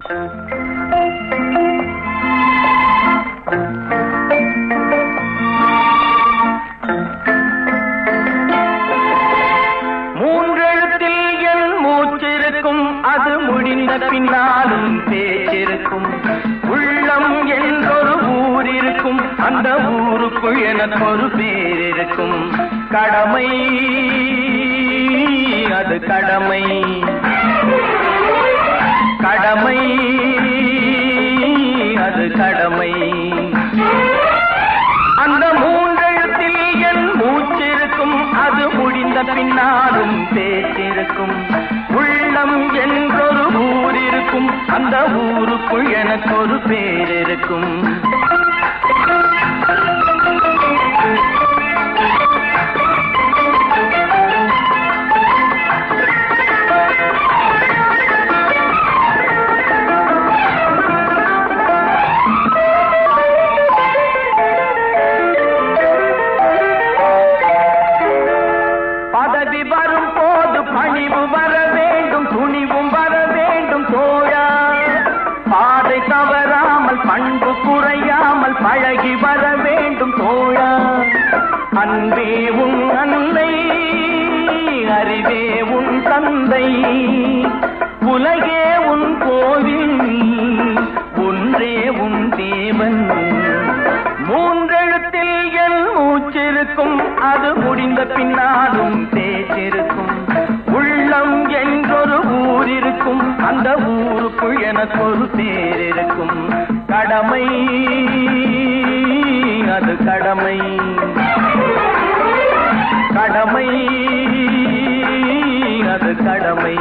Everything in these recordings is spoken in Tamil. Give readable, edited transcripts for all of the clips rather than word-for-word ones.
மூன்றெழுத்தில் என் மூச்சிருக்கும், அது முடிந்த பின்னாலும் பேச்சிருக்கும். உள்ளம் என்றொரு ஊர் இருக்கும், அந்த ஊருக்குள் எனக்கு ஒரு பேர் இருக்கும். கடமை அது கடமை, கடமை அது கடமை. அந்த மூன்றெழுத்தில் என் மூச்சிருக்கும், அது முடிந்த பின்னாலும் பேச்சிருக்கும். உள்ளம் என்றொரு ஊர் இருக்கும், அந்த ஊருக்குள் எனக்கு ஒரு பேர் இருக்கும். பண்பு குறையாமல் பழகி வர வேண்டும் தோழா. அன்பே உன் அன்னை, அறிவே உன் தந்தை, உலகே உன் கோவில், ஒன்றே உன் தேவன். மூன்றெழுத்தில் என் மூச்சிருக்கும், அது முடிந்த பின்னாலும் பேச்சிருக்கும். உள்ளம் என்றொரு ஊர் இருக்கும், அந்த ஊருக்குள் எனக்கு ஒரு பேர் இருக்கும். கடமை அது கடமை, கடமை அது கடமை.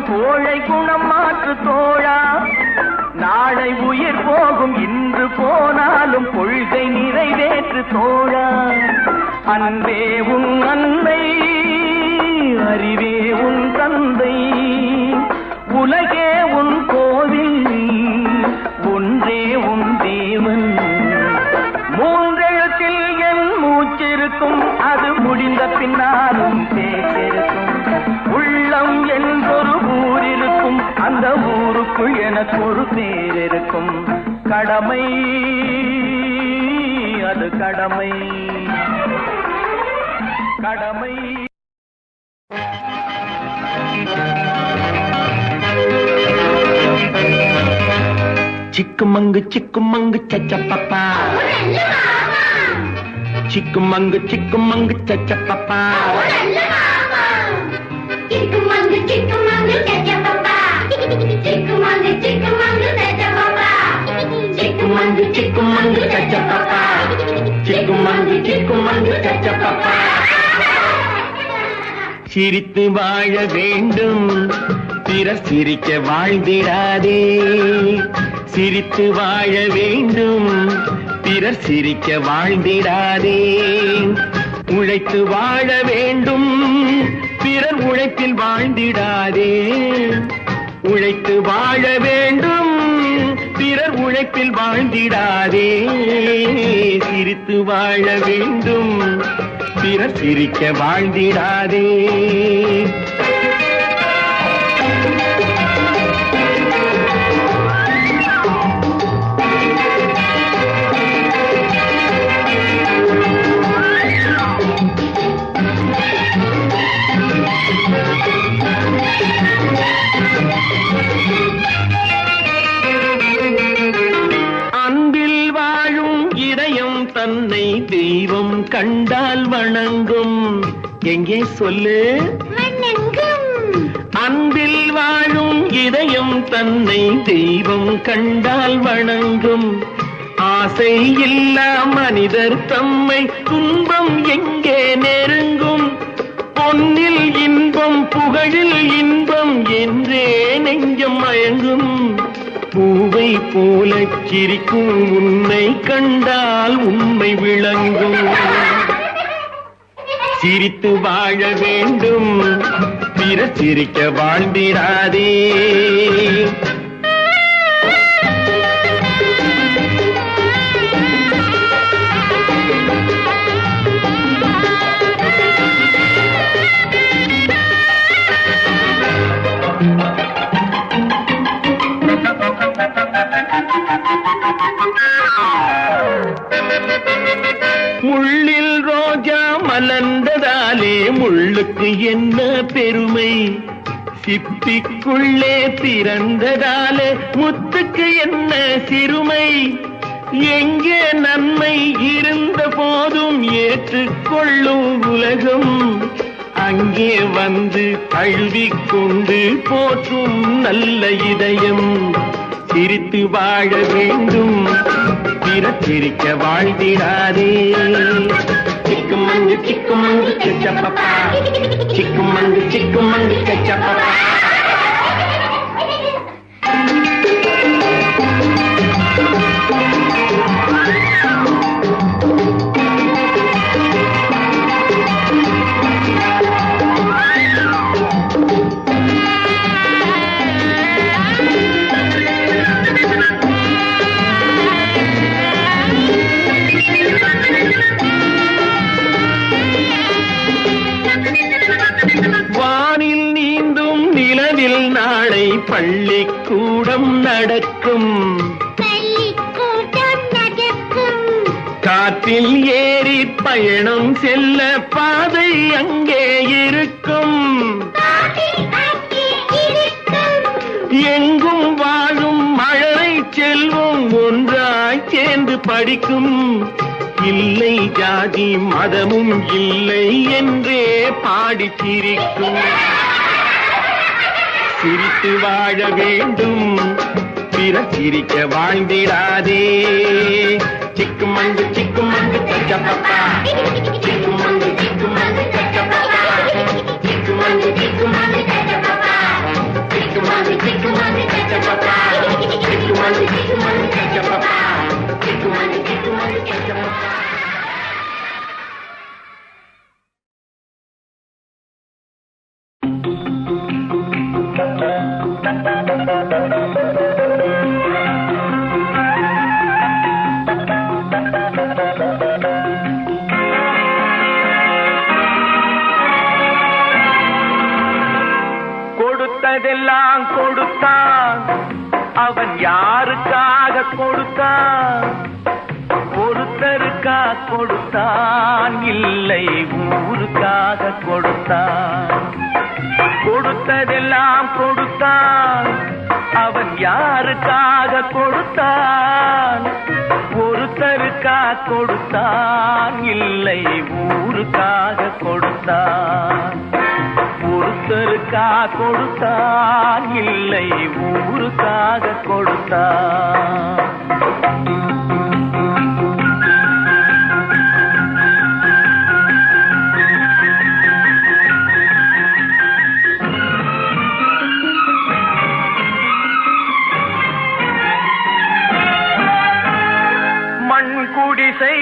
கோழை குணம் மாற்று தோழா. நாளை உயிர் போகும், இன்று போனாலும் கொள்கை நிறைவேற்று தோழா. அன்பே உன் அன்னை, அறிவே உன் தந்தை, உலகே உன் கோவில், ஒன்றே உன் தேவன். மூன்றெழுத்தில் என் மூச்சிருக்கும், அது முடிந்த பின்னாலும் பேச்சிருக்கும். உள்ளம் என்றொரு ஊர் இருக்கும், அந்த ஊருக்குள் எனக்கு ஒரு பேர் இருக்கும். கடமை அது கடமை, கடமை. சிக்குமங்கு சிக்குமங்கு சச்சப்பப்பா, சிக்குமங்கு சிக்குமங்கு சச்சப்பப்பா, சிக்குமங்கு சிக்குமங்கு சச்சப்பப்பா, சிக்குமங்கு சிக்குமங்கு சச்சப்பப்பா, சிக்குமங்கு சிக்குமங்கு சச்சப்பப்பா, சிக்குமங்கு சிக்குமங்கு சச்சப்பப்பா. சிரித்து வாழ வேண்டும், பிறர் சிரிக்க வாழ்ந்திடாதே. சிரித்து வாழ வேண்டும், பிறர் சிரிக்க வாழ்ந்திடாதே. உழைத்து வாழ வேண்டும், பிறர் உழைப்பில் வாழ்ந்திடாதே. உழைத்து வாழ வேண்டும், பிறர் உழைப்பில் வாழ்ந்திடாதே. சிரித்து வாழ வேண்டும், பிறர் சிரிக்க வாழ்ந்திடாதே. தன்னை தெய்வம் கண்டால் வணங்கும். எங்கே சொல்லு? அன்பில் வாழும் இதயம் தன்னை தெய்வம் கண்டால் வணங்கும். ஆசை இல்லா மனிதர் தம்மை துன்பம் எங்கே நெருங்கும். பொன்னில் இன்பம் புகழில் இன்பம் என்றே நெஞ்சம் மயங்கும். பூவை போல சிரிக்கும் உன்னை கண்டால் உன் சிரித்து வாழ வேண்டும், பிறர் சிரிக்க வாழ்ந்திடாதே. முள்ளில் ரோஜா மலர்ந்ததாலே முள்ளுக்கு என்ன பெருமை, சிப்பிக்குள்ளே பிறந்ததாலே முத்துக்கு என்ன சிறுமை. எங்கே நன்மை இருந்த போதும் ஏற்றுக்கொள்ளும் உலகம், அங்கே வந்து தழுவிக்கொண்டு போற்றும் நல்ல இதயம். சிரித்து வாழ வேண்டும், பிறர் சிரிக்க வாழ்ந்திடாதே. சிக்குமங்கு சிக்குமங்கு கச்சப்பப்பா, சிக்குமங்கு சிக்குமங்கு கச்சப்பப்பா. வானில் நீந்தும் நிலவில் நாளை பள்ளிக்கூடம் நடக்கும், காற்றில் ஏறி பயணம் செல்ல பாதை அங்கே இருக்கும். எங்கும் வாழும் மழலை செல்வம் ஒன்றாய் சேர்ந்து படிக்கும். இல்லை ஜாதி மதமும் இல்லை என்றே பாடி சிரிக்கும். சிரித்து வாழ வேண்டும், பிறர் சிரிக்க வாழ்ந்திடாதே. சிக்குமங்கு சிக்குமங்கு கச்சப்பப்பா, சிக்குமங்கு சிக்குமங்கு கச்சப்பப்பா, சிக்குமங்கு சிக்குமங்கு கச்சப்பப்பா, சிக்குமங்கு சிக்குமங்கு கச்சப்பப்பா, சிக்குமங்கு சிக்குமங்கு கச்சப்பப்பா, சிக்குமங்கு சிக்குமங்கு கச்சப்பப்பா. கொடுத்ததெல்லாம் கொடுத்தான், அவன் யாருக்காக கொடுத்தான்? ஒருத்தருக்கா கொடுத்தான், இல்லை ஊருக்காக கொடுத்தான். கொடுத்ததெல்லாம் கொடுத்தான், அவன் யாருக்காக கொடுத்தான்? ஒருத்தருக்கா கொடுத்தான், இல்லை ஊருக்காக கொடுத்தான். ஒருத்தருக்கா கொடுத்தான், இல்லை ஊருக்காக கொடுத்தான். மண் குடிசை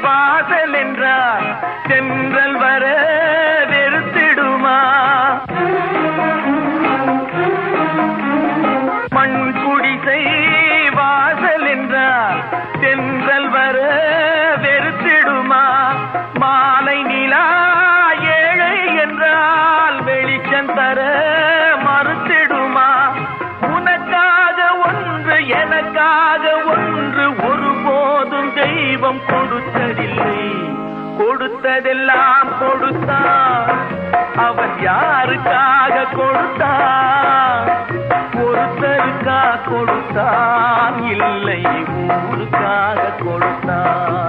வாசல் என்றார் தென்றல் வர வெறுத்திடுமா? மண் குடிசை வாசல் என்றார் தென்றல் வர வெறுத்திடுமா? மாலை நிலா ஏழை என்றால் வெளிச்சம் தர மறுத்திடுமா? உனக்காக ஒன்று எனக்காக ஒன்று ஒருபோதும் தெய்வம் கொடுத்ததில்லை. கொடுத்ததெல்லாம் கொடுத்தான், அவன் யாருக்காக கொடுத்தான்? ஒருத்தருக்கா கொடுத்தான், இல்லை ஊருக்காக கொடுத்தான்.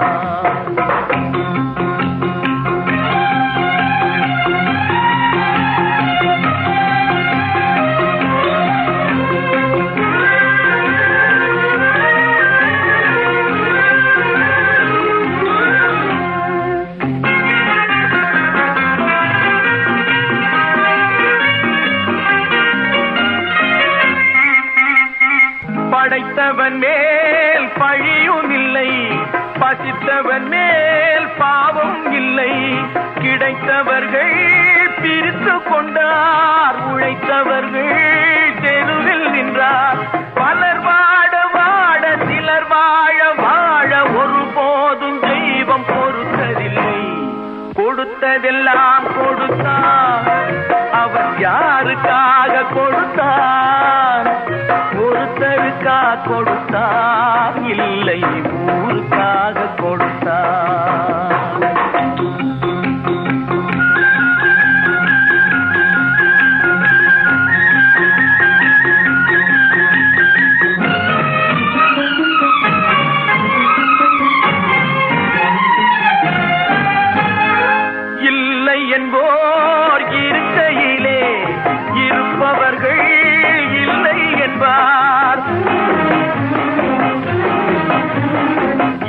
படைத்தவன் மேல் பழியும் இல்லை, பசித்தவன் மேல் பாவம் இல்லை. கிடை பிழைத்தவர்கள் பிரித்து கொண்டார், உழைத்தவர்கள் தெருவில் நின்றார். பலர் வாட வாட சிலர் வாழ வாழ ஒருபோதும் தெய்வம் பொறுத்ததில்லை. கொடுத்ததெல்லாம் கொடுத்தார், அவர் யாருக்காக கொடுத்தார்? ஒருத்தருக்கா கொடுத்தார், இல்லை ஊருக்காக கொடுத்தார். இல்லை என்போர் இருக்கையிலே இருப்பவர்கள் இல்லை என்பார்.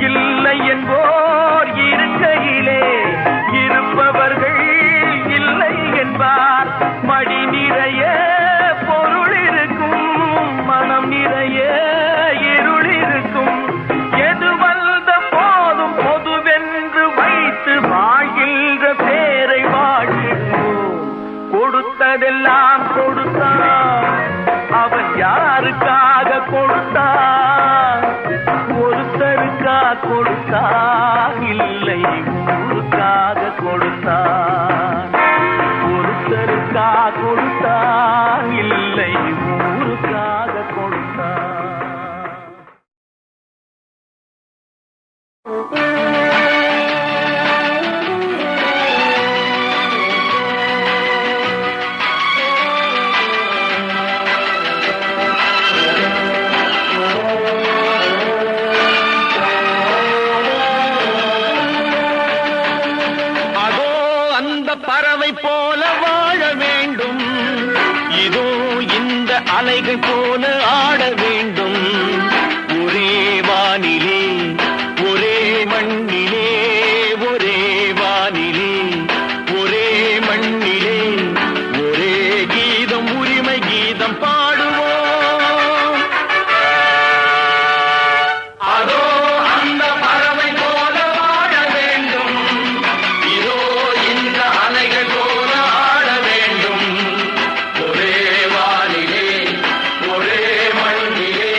இல்லை என்போர் இருக்கையிலே இருப்பவர்கள் இல்லை என்பார். மடி நிறைய பொருள் இருக்கும், மனம் நிறைய இருள் இருக்கும். எது வந்த போதும் பொதுவென்று வைத்து வாழ்கின்ற பேரை வாழ்கின்றோம். கொடுத்ததெல்லாம் கொடுத்தார், அவர் யாருக்காக கொடுத்தார்? ஒருத்தருக்கா கொடுத்தார், இல்லை ஊருக்காக கொடுத்தார். ஒருத்தருக்கா கொடுத்தார், இல்லை ஊருக்காக கொடுத்தார். பறவை போல வாழ வேண்டும், இதோ இந்த அலைகள் போல ஆட வேண்டும். ஒரே வானிலே ஒரே மண்ணிலே, ஒரே வானிலே ஒரே மண்ணிலே, ஒரே கீதம் உரிமை கீதம் பாடுவோம். அதோ அந்த பறவை போல வாழ வேண்டும், இதோ இந்த அலைகள் போல ஆட வேண்டும். ஒரே வானிலே ஒரே மண்ணிலே,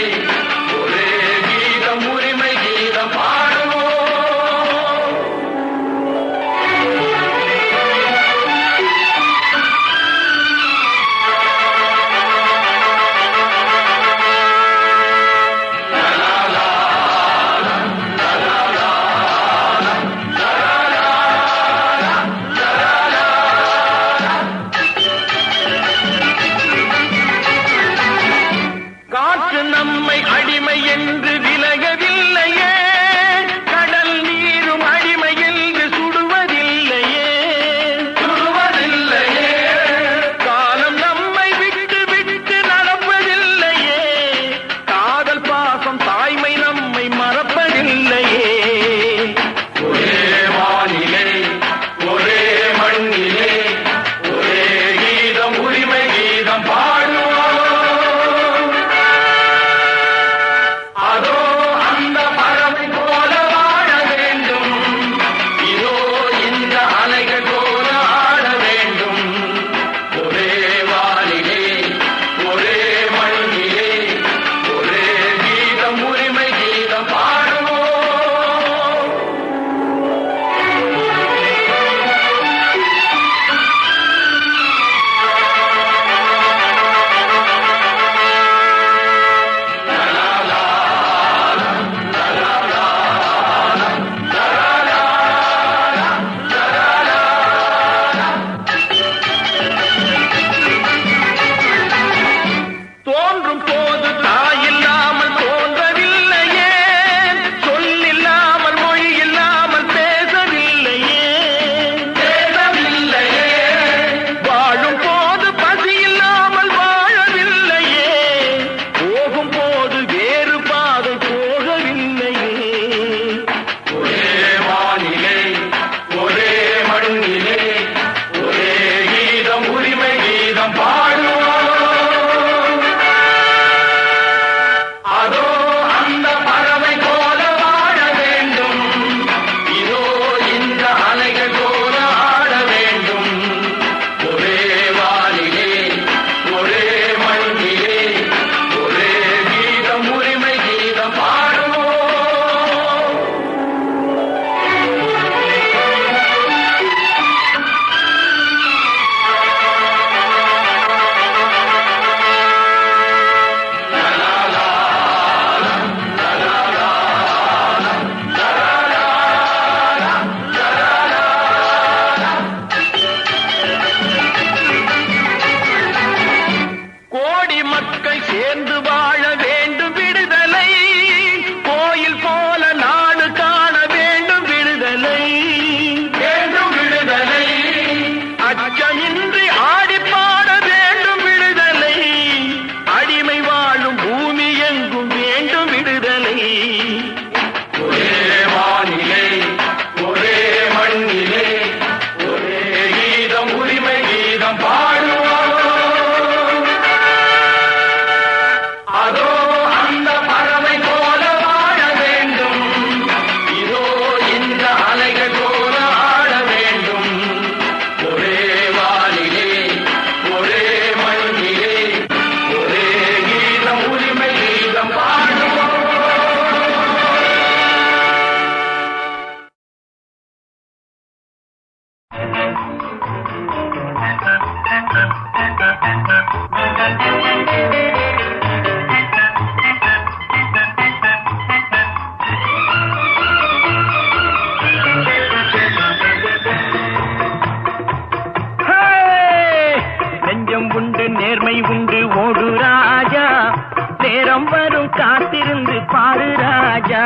வரும் காத்திருந்து பாரு ராஜா.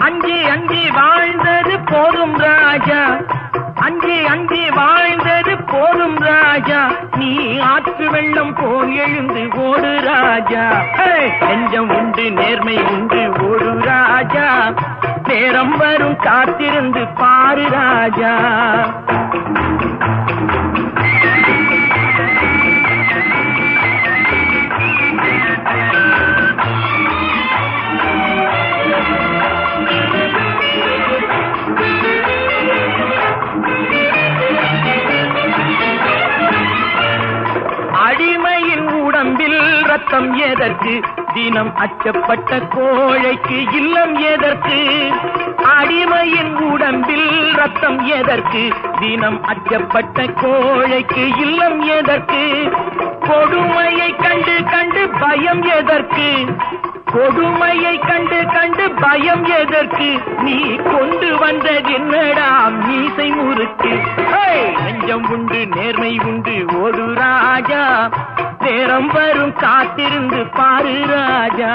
அஞ்சி அஞ்சி வாழ்ந்தது போதும் ராஜா, அஞ்சி அஞ்சி வாழ்ந்தது போதும் ராஜா. நீ ஆற்று வெள்ளம் போல் எழுந்து ஓடு ராஜா. நெஞ்சம் உண்டு நேர்மை உண்டு ஓடு ராஜா. நேரம் வரும் காத்திருந்து பாரு ராஜா. அடிமையின் உடம்பில் ரத்தம் எதற்கு, தினம் அச்சப்பட்ட கோழைக்கு இல்லம் எதற்கு. அடிமையின் உடம்பில் ரத்தம் எதற்கு, தினம் அச்சப்பட்ட கோழைக்கு இல்லம் எதற்கு. கொடுமையை கண்டு கண்டு பயம் எதற்கு, கொடுமையை கண்டு கண்டு பயம் எதற்கு. நீ கொண்டு வந்தது என்னடா மீசை முறுக்கு. நெஞ்சம் உண்டு நேர்மை உண்டு ஓடு ராஜா. நேரம் வரும் காத்திருந்து பாரு ராஜா.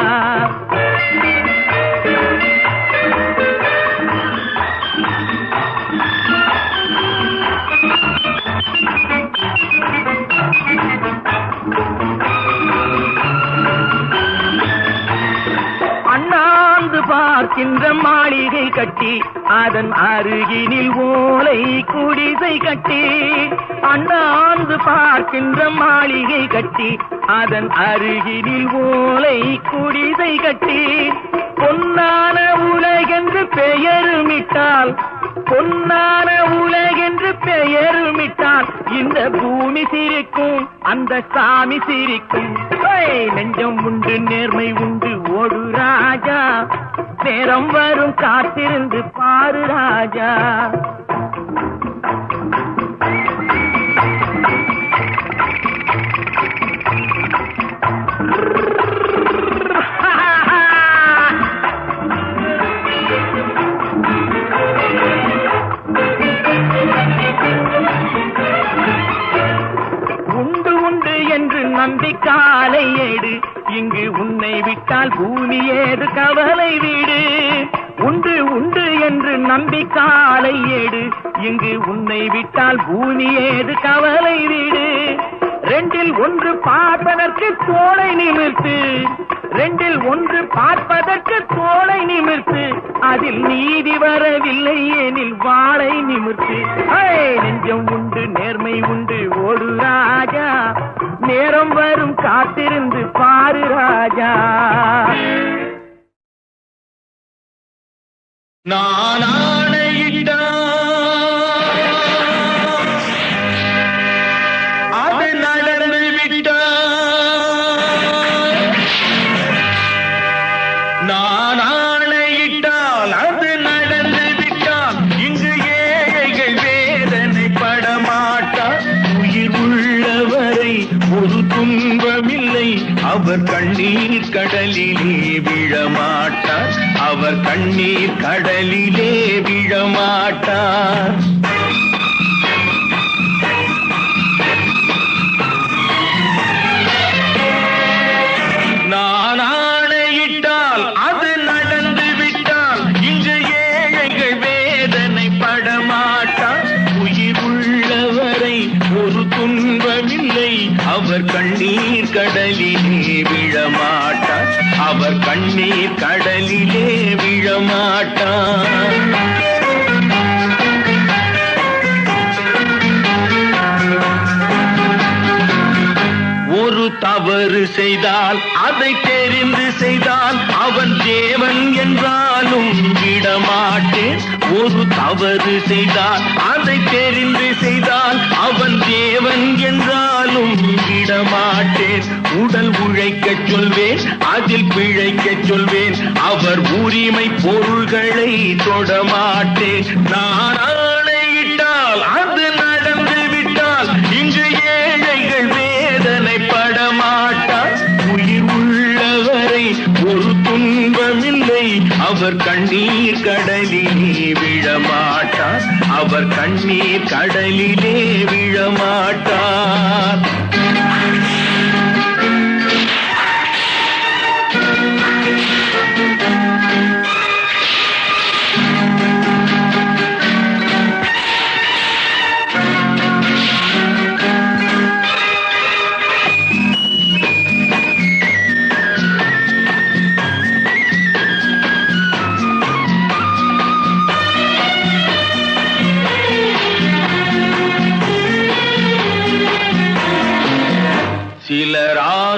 அண்ணாந்து பார்க்கின்ற மாளிகை கட்டி, அதன் அருகினில் ஓலை குடிசை கட்டி. அண்ணாந்து பார்க்கின்ற மாளிகை கட்டி, அதன் அருகினில் ஓலை குடிசை கட்டி. பொன்னான உலகென்று பெயருமிட்டால், பொன்னான உலகென்று பெயருமிட்டால், இந்த பூமி சிரிக்கும் அந்த சாமி சிரிக்கும். நெஞ்சம் உண்டு நேர்மை உண்டு ஓடு ராஜா. நேரம் வரும் காத்திருந்து பாரு ராஜா. உண்டு உண்டு என்று நம்பி காலை ஏடு, இங்கு உன்னை விட்டால் பூமி ஏது கவலை வீடு. உண்டு உண்டு என்று நம்பி காலை ஏடு, இங்கு உன்னை விட்டால் பூமி ஏது கவலை வீடு. ரெண்டில் ஒன்று பார்ப்பதற்கு தோளை நிமிர்த்து, ரெண்டில் ஒன்று பார்ப்பதற்கு தோளை நிமிர்த்து. அதில் நீதி வரவில்லை எனில் வாளை நிமிர்த்து. நெஞ்சம் உண்டு நேர்மை உண்டு ஓடு ராஜா. நேரம் வரும் காத்திருந்து பாரு ராஜா. நான் ஆணையிட்டால் அது நடந்து விட்டால், நான் ஆணையிட்டால் அது நடந்து விட்டால், இங்கு ஏழைகள் வேதனை படமாட்டார். உயிர் உள்ளவரை ஒரு துன்பமில்லை, அவர் கண்ணீர் கடலிலே விழமாட்டார், அவர் கண்ணீர் கடலிலே விழமாட்டார். நான் ஆணையிட்டால் அது நடந்து விட்டால், இங்கு ஏழைகள் வேதனை படமாட்டார். உயிர் உள்ளவரை ஒரு துன்பமில்லை, அவர் கண்ணீர் கடலிலே விழமாட்டார், அவர் கண்ணீர் கடலிலே விழமாட்டார். ஒரு தவறு செய்தால் அதை தெரிந்து செய்தால் அவன் தேவன் என்றாலும் விடமாட்டேன். ஒரு தவறு செய்தால் அதை தெரிந்து செய்தால் அவன் தேவன் என்றாலும் விடமாட்டேன். உடல் உழைக்கச் சொல்வேன், அதில் பிழைக்கச் சொல்வேன், அவர் உரிமை பொருள்களை தொடமாட்டேன். நான் ஆணையிட்டால் அது நடந்து விட்டால், இங்கு ஏழைகள் வேதனை படமாட்டார். உயிர் உள்ளவரை ஒரு துன்பமில்லை, அவர் கண்ணீர் கடலிலே விழமாட்டார், அவர் கண்ணீர் கடலிலே விழமாட்டார்.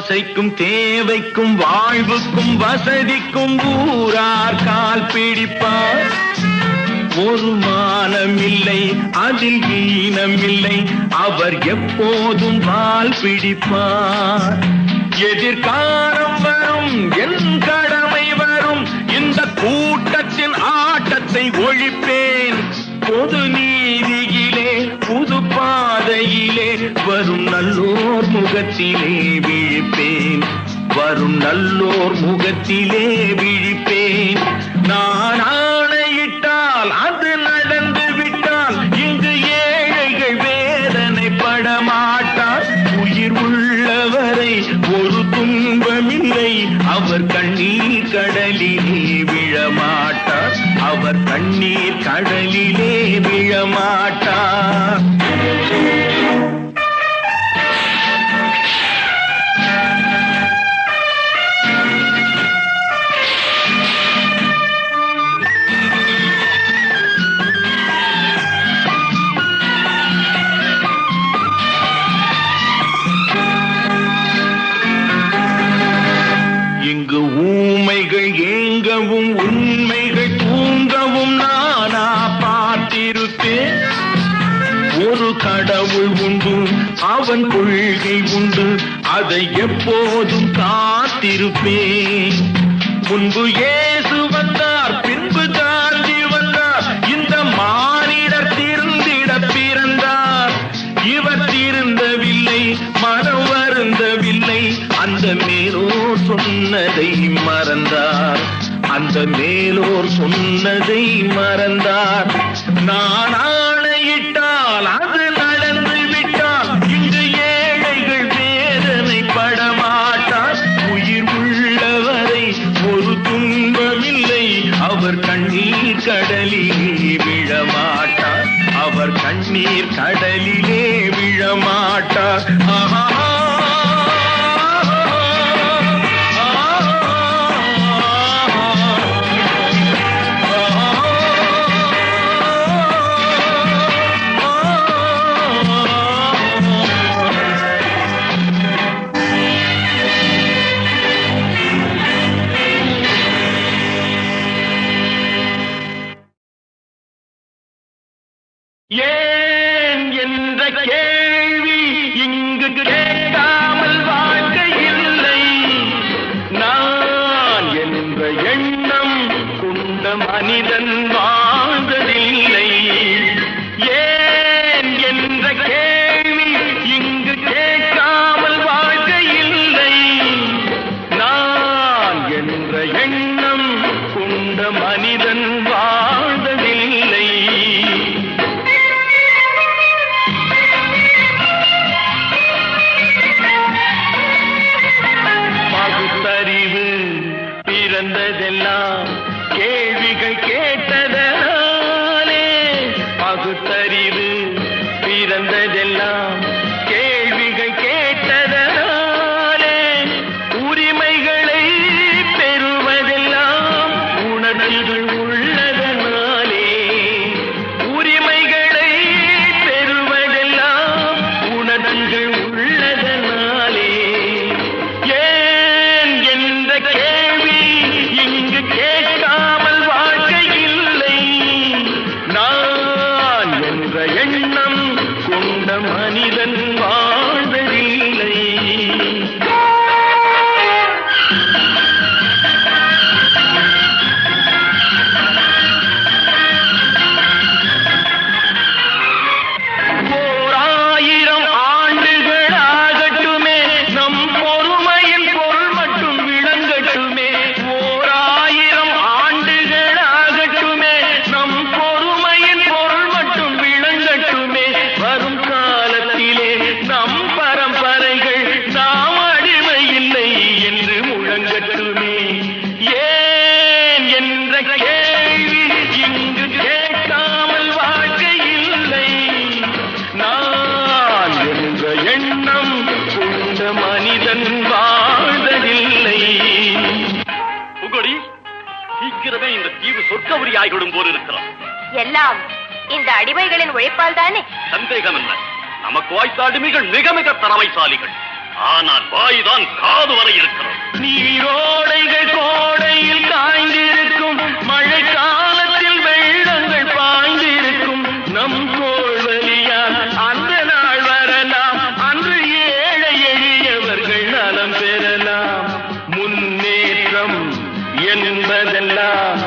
ஆசைக்கும் தேவைக்கும் வாழ்வுக்கும் வசதிக்கும் ஊரார் கால் பிடிப்பார். ஒரு மானமில்லை அதில் ஈனமில்லை, அவர் எப்போதும் வால் பிடிப்பார். எதிர்காலம் வரும் என் கடமை வரும், இந்த கூட்டத்தின் ஆட்டத்தை ஒழிப்பேன். பொது நீதியிலே புது பாதையிலே வரும் நல்லோர் முகத்திலே விழிப்பேன். வரும் நல்லோர் முகத்திலே விழிப்பேன். நான் ஆணையிட்டால் அது நடந்து விட்டால் இங்கு ஏழைகள் வேதனைப்பட மாட்டார். உயிர் உள்ளவரை ஒரு துன்பமில்லை, அவர் கண்ணீர் கடலிலே விழமாட்டார். அவர் கண்ணீர் கடலிலே விழமாட்டார். இங்கு ஊமைகள் ஏங்கவும் உண்மைகள் தூங்கவும் நானா பார்த்திருப்பேன். ஒரு கடவுள் உண்டு, அவன் கொள்கை உண்டு, அதை எப்போதும் காத்திருப்பேன். முன்பு இயேசு வந்தார், பின்பு காந்தி வந்தார், இந்த மானிடர் திருந்திட பிறந்தார். இவர் திருந்தவில்லை, மனம் வருந்தவில்லை, அந்த மேலோர் சொன்னதை மறந்தார். அந்த மேலோர் சொன்னதை மறந்தார். நான் ஆணையிட்டால் அது நடந்து விட்டால் இங்கு ஏழைகள் வேதனைப்பட மாட்டார். உயிர் உள்ளவரை ஒரு துன்பமில்லை, அவர் கண்ணீர் கடலிலே விழமாட்டார். அவர் கண்ணீர் கடலிலே விழமாட்டார். ஆஹா. ஏன் என்ற கேள்வி இங்கு கேட்காமல் வாழ்க்கை இல்லை. நான் என்ற எண்ணம் கொண்ட மனிதன் வாழ்ந்ததில்லை. ஏன் என்ற கேள்வி இங்கு கேட்காமல் வாழ்க்கை இல்லை. நான் என்ற எண்ணம் கொண்ட மனிதன் வாழ்ந்ததில்லை. பகுத்தறிவு பிறந்ததெல்லாம் கேள்விகள் கேட்டதனாலே. பகுத்தறிவு பிறந்ததெல்லாம் கேள்விகள் கேட்டதனாலே. உரிமைகளை பெறுவதெல்லாம் உணர்வுகள் உள்ளதனாலே. உரிமைகளை பெறுவதெல்லாம் உணர்வுகள் உள்ளதனாலே. ஏன் என்ற கேள்வி இங்கு கேட்காமல் வாழ்க்கை இல்லை. நான் என்ற எண்ணம் கொண்ட மனிதன் வாழ்வதில்லை. ஓர் 1000 ஆண்டுகளாகட்டுமே, நம் பொறுமையின் பொருள் மட்டும் விளங்கட்டுமே. ஓர் 1000 ஆண்டுகளாகட்டுமே, நம் பொறுமையின் பொருள் மட்டும் விளங்கட்டுமே. வரும் காலத்திலே நம் பரம்பரைகள் நாம் அடிமை இல்லை என்று முழங்கட்டுமே. ஏன் என்ற கேள்வி இங்கு கேட்காமல் வாழ்க்கை இல்லை. நான் என்ற எண்ணம் கொண்ட மனிதன் வாழ்வதில்லை. புகழி, சீக்கிரமே இந்த தீவு சொர்க்கவரி ஆகிவிடும் போல் இருக்கிறோம். எல்லாம் இந்த அடிமைகளின் உழைப்பால் தானே? சந்தேகம் என்ன, நமக்கு வாய்த்த அடிமைகள் மிக மிக திறமைசாலிகள். ஆனால் வாய்தான் காது வரை இருக்கிறது. நீரோடைகள் கோடையில் காய்ந்திருக்கும், மழை காலத்தில் வெள்ளங்கள் பாய்ந்திருக்கும். நம் கோள்வழியால் அந்த நாள் வரலாம், அன்று ஏழை எளியவர்கள் நலம் பெறலாம். முன்னேற்றம் என்பதெல்லாம்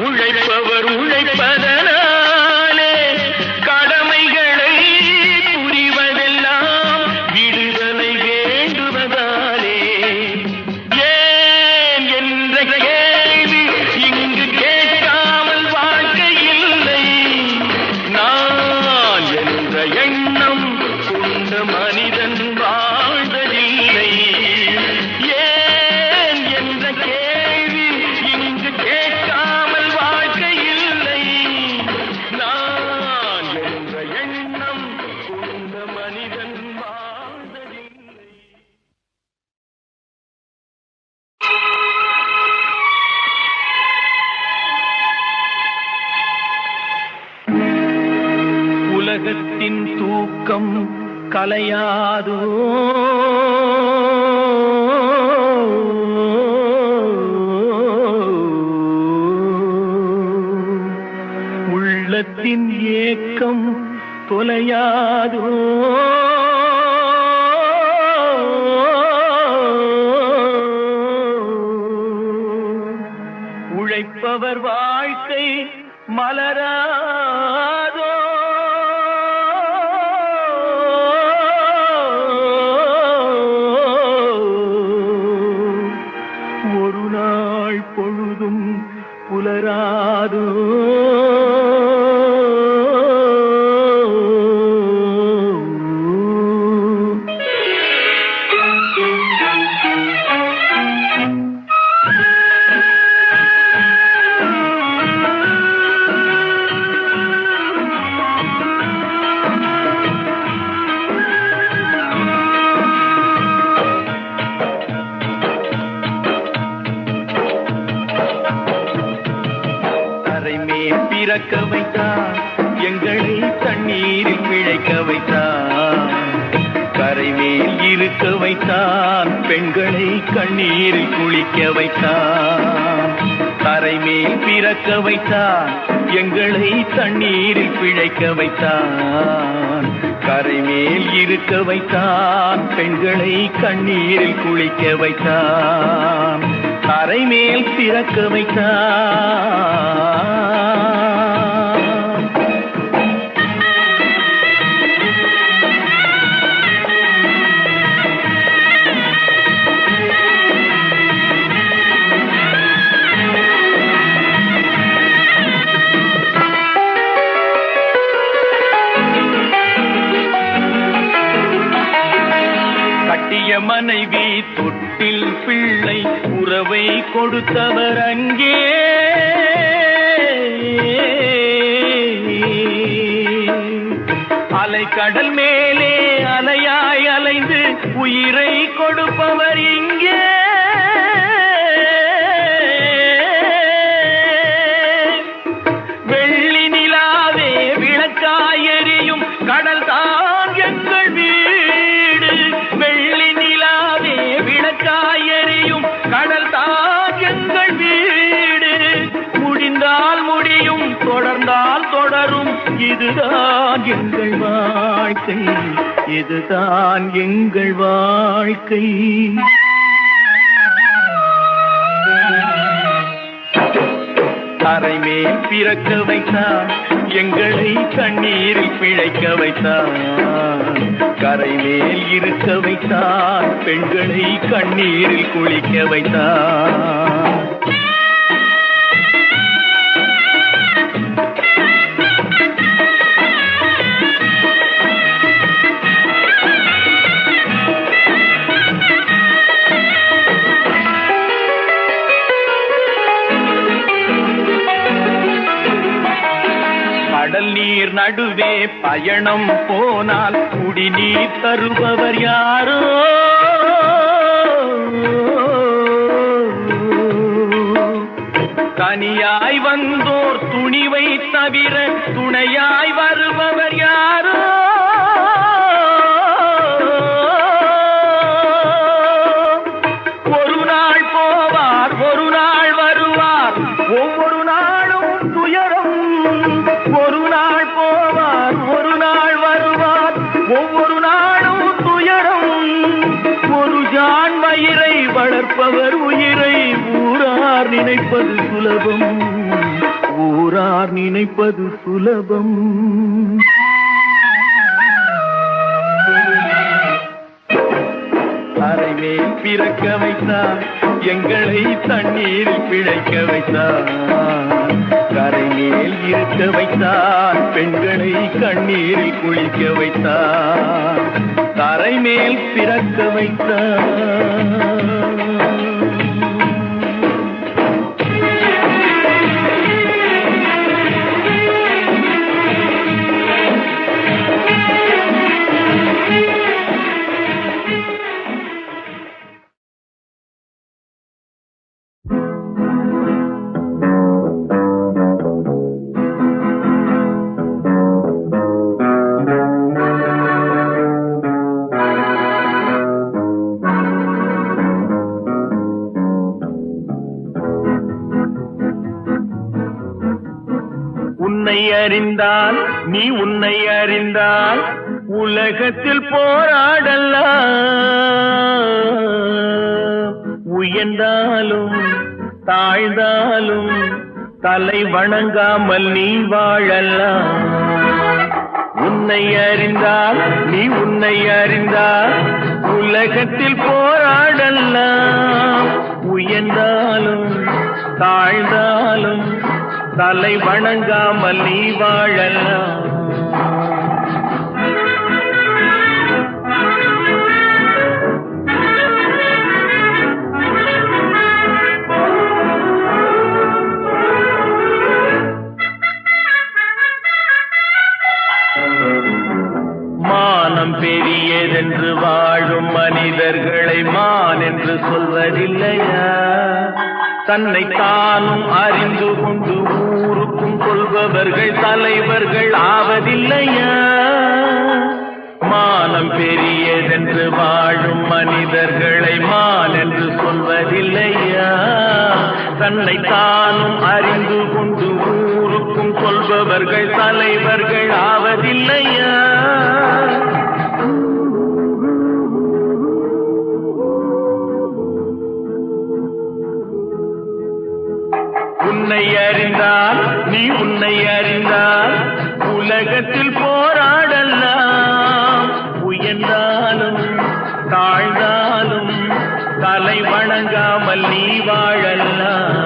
உழைப்பவர் உழைப்பதனாலே, கடமைகளை புரிவதெல்லாம் விடுதலை வேண்டுவதாலே. ஏன் என்ற கேள்வி இங்கு கேட்காமல் வாழ்க்கை இல்லை. நான் என்ற எண்ணம் கொண்ட மனிதன் வாழ்வதில்லை. ஏன் என்ற கேள்வி இங்கு கேட்காமல் வாழ்க்கை இல்லை. நான் என்ற எண்ணம் கொண்ட மனிதன் வாழ்வதில்லை. உலகத்தின் தூக்கம் கலையாதோ, உள்ளத்தின் ஏக்கம் தொலையாதோ. உழைப்பவர் வாழ்க்கை மலராதோ. ஒரு நாள் பொழுதும் புலராதோ. பிறக்க வைத்தார், எங்களை தண்ணீரில் பிழைக்க வைத்தார். கரைமேல் இருக்க வைத்தான், பெண்களை கண்ணீரில் குளிக்க வைத்தான். கரைமேல் பிறக்க வைத்தான், எங்களை தண்ணீரில் பிழைக்க வைத்தான். கரைமேல் இருக்க வைத்தான், பெண்களை கண்ணீரில் குளிக்க வைத்தான். கரைமேல் பிறக்க வைத்தான். கட்டிய மனைவி தொட்டில் பிள்ளை உறவை கொடுத்தவர் அங்கே. அலை கடல் மேலே அலையாய் அலைந்து உயிரை கொடுப்பவர் இங்கே. வெள்ளி நிலாவே விளக்காய் எரியும், கடல் தான் எங்கள் வீடு. வெள்ளி நிலாவே விளக்காய் எரியும், கடல் தான் எங்கள் வீடு. முடிந்தால் முடியும், தொடர்ந்தால் தொடரும், இதுதான் எங்கள் வாழ்க்கை, இதுதான் எங்கள் வாழ்க்கை. கரைமேல் பிறக்க வைத்தான், எங்களை கண்ணீரில் பிழைக்க வைத்தான். கரைமேல் இருக்க வைத்தான், பெண்களை கண்ணீரில் குளிக்க வைத்தான். கடல் நீர் நடுவே பயணம் போனால் குடிநீர் தருபவர் யாரோ. தனியாய் வந்தோர் துணிவை தவிர துணையாய் வருபவர் யாரோ. நினைப்பது சுலபம், ஊரார் நினைப்பது சுலபம். அறைமேல் பிறக்க வைத்தார், எங்களை தண்ணீரில் பிழைக்க வைத்தார். கரைமேல் இருக்க வைத்தார், பெண்களை கண்ணீரில் குளிக்க வைத்தார். கரைமேல் பிறக்க வைத்தார். உன்னை அறிந்தால், நீ உன்னை அறிந்தால் உலகத்தில் போராடலாம். உயர்ந்தாலும் தாழ்ந்தாலும் தலை வணங்காமல் நீ வாழலாம். உன்னை அறிந்தால், நீ உன்னை அறிந்தால் உலகத்தில் போராடலாம். உயர்ந்தாலும் தாழ்ந்தாலும் தலை வணங்காமல் நீ வாழலாம். மானம் பெரியதென்று வாழும் மனிதர்களை மான் என்று சொல்வதில்லையா? தன்னை தானும் அறிந்து கொண்டு ஊருக்கும் கொள்பவர்கள் தலைவர்கள் ஆவதில்லையா? மானம் பெரியதென்று வாழும் மனிதர்களை மான் என்று சொல்வதில்லையா? தன்னை தானும் அறிந்து கொண்டு ஊருக்கும் கொள்பவர்கள் தலைவர்கள் ஆவதில்லையா? உன்னை அறிந்தால், நீ உன்னை அறிந்தால் உலகத்தில் போராடலாம். உயர்ந்தாலும் தாழ்ந்தாலும் தலை வணங்காமல் நீ வாழலாம்.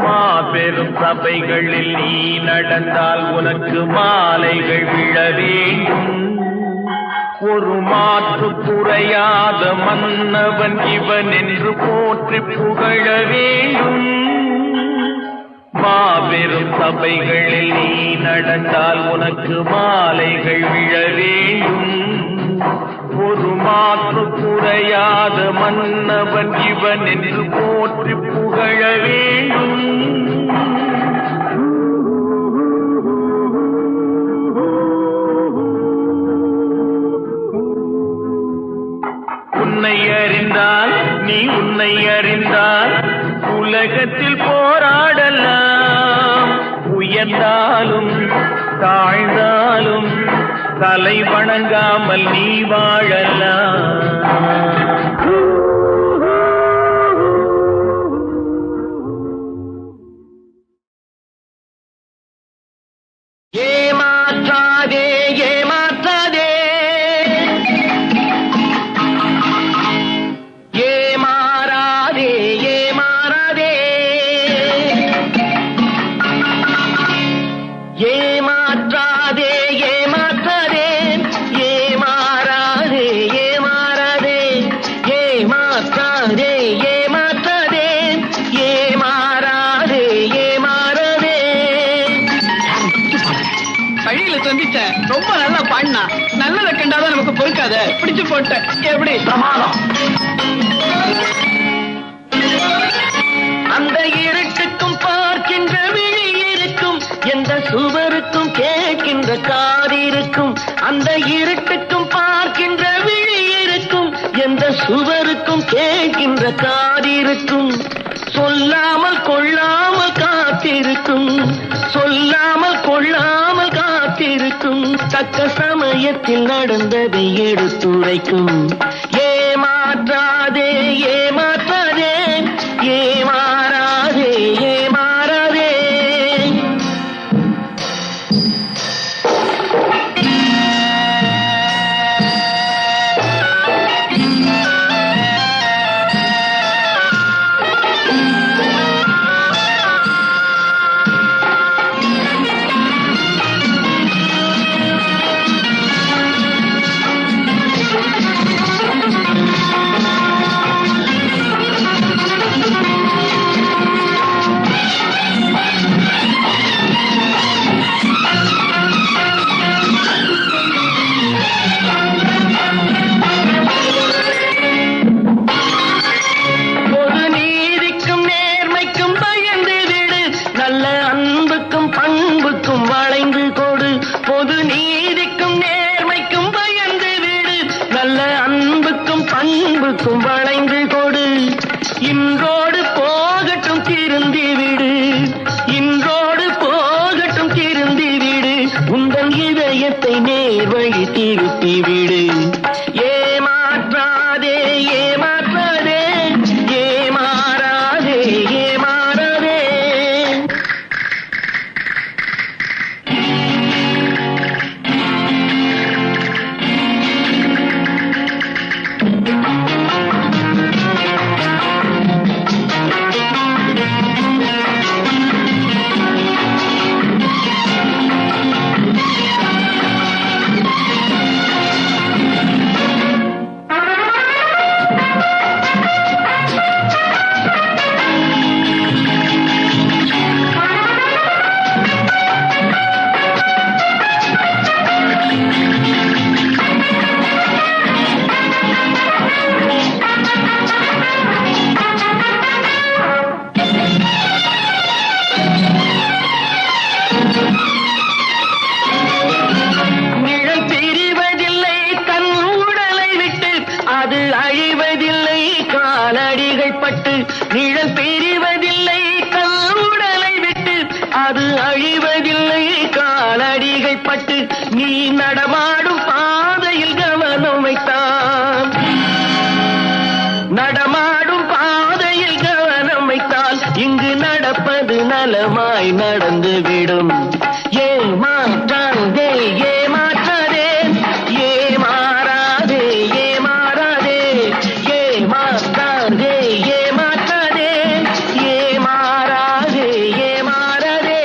மாபெரும் சபைகளில் நீ நடந்தால் உனக்கு மாலைகள் விழ வேண்டும். ஒரு மாற்று குறையாத மன்னவன் இவன் என்று போற்றி புகழ வேண்டும். மாபெரும் சபைகளில் நீ நடந்தால் உனக்கு மாலைகள் விழ வேண்டும். ஒரு மாற்று குறையாத மன்னவன் இவன் என்று போற்றி புகழ வேண்டும். உன்னை அறிந்தால், நீ உன்னை அறிந்தால் உலகத்தில் போராடலாம். உயர்ந்தாலும் தாழ்ந்தாலும் தலை வணங்காமல் நீ வாழலாம். ஏமாற்றாதே ஏமாற்றாதே, ஏமாறாதே ஏமாறாதே, ஏமாற்றாதே ஏமாற்றாதே, ஏமாறாதே ஏமாறாதே, ஏமாற்றாதே ஏமாற்றாதே, ஏமாறாதே ஏமாறாதே. வழியில சந்திச்ச ரொம்ப நல்லா பாடினா, நல்லதை கண்டாதான் நமக்கு பொறுக்காத, பிடிச்சு போட்ட எப்படி பிரமாதம். அந்த இருட்டுக்கும் பார்க்கின்ற விழி இருக்கும், எந்த சுவருக்கும் கேட்கின்ற காது இருக்கும், அந்த இருட்டுக்கும் பார்க்கின்ற விழி இருக்கும். எந்த சுவருக்கும் கேட்கின்ற காது இருக்கும், சொல்லாமல் கொள்ளாமல் காத்திருக்கும், சொல்லாமல் கொள்ளாமல் காத்திருக்கும். தக்க சமயத்தில் நடந்ததை எடுத்துரைக்கும். ஏமாற்றாதே ஏமாற்றாதே ஏமாறாதே ஏமாறாதே. பொது நீதிக்கும் நேர்மைக்கும் பயந்து விடு, நல்ல அன்புக்கும் பண்புக்கும் வளைந்து கொடு. இன்றோடு போகட்டும் திருந்தி விடு, இன்றோடு போகட்டும் திருந்தி விடு. உங்கள் இதயத்தை நேர்வழி திருப்பி விடு. ஏமாற்றாதே ஏமாற்றாதே ஏமாறாதே ஏமாறாதே. நிழல் பிரிவதில்லை தன் உடலை விட்டு, அது அழிவதில்லை காலடிகள் பட்டு. நீ நடமாடும் பாதையில் கவனம் வைத்தான், நடமாடும் பாதையில் கவனம் வைத்தால் இங்கு நடப்பது நலமாய் நடந்துவிடும். ஏமாற்றாதே ஏமாற்றாதே ஏமாறாதே ஏமாறாதே ஏமாற்றாதே ஏமாற்றாதே ஏமாறாதே ஏமாறாதே.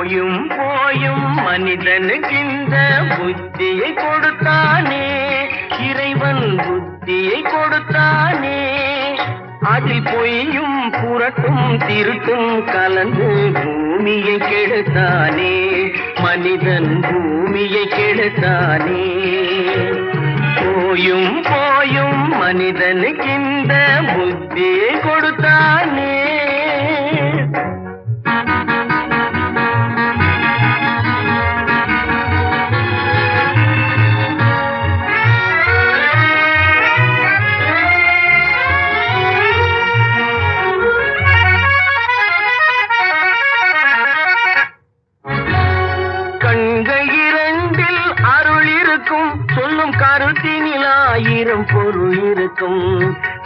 போயும் போயும் மனிதனுக்கு இந்த புத்தியை கொடுத்தானே, இறைவன் புத்தியை கொடுத்தானே. அதில் பொய்யும் புரட்டும் திருட்டும் கலந்து பூமியை கெடுத்தானே, மனிதன் பூமியை கெடுத்தானே. போயும் போயும் மனிதனுக்கு இந்த புத்தியை கொடுத்தானே. சொல்லும் கருத்தினில் ஆயிரம் பொருள் இருக்கும்.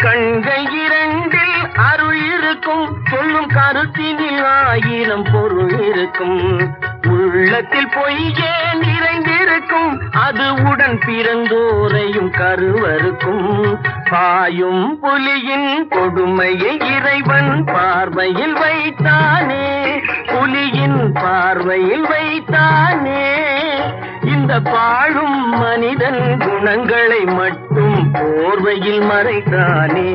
கண்கள் இரண்டில் அருள் இருக்கும், சொல்லும் கருத்தினில் ஆயிரம் பொருள் இருக்கும். உள்ளத்தில் பொய்யே நிறைந்திருக்கும், அது உடன் பிறந்தோரையும் கருவருக்கும். பாயும் புலியின் கொடுமையை இறைவன் பார்வையில் வைத்தானே, புலியின் பார்வையில் வைத்தானே. இந்த பாழும் மனிதன் குணங்களை மட்டும் போர்வையில் மறைத்தானே,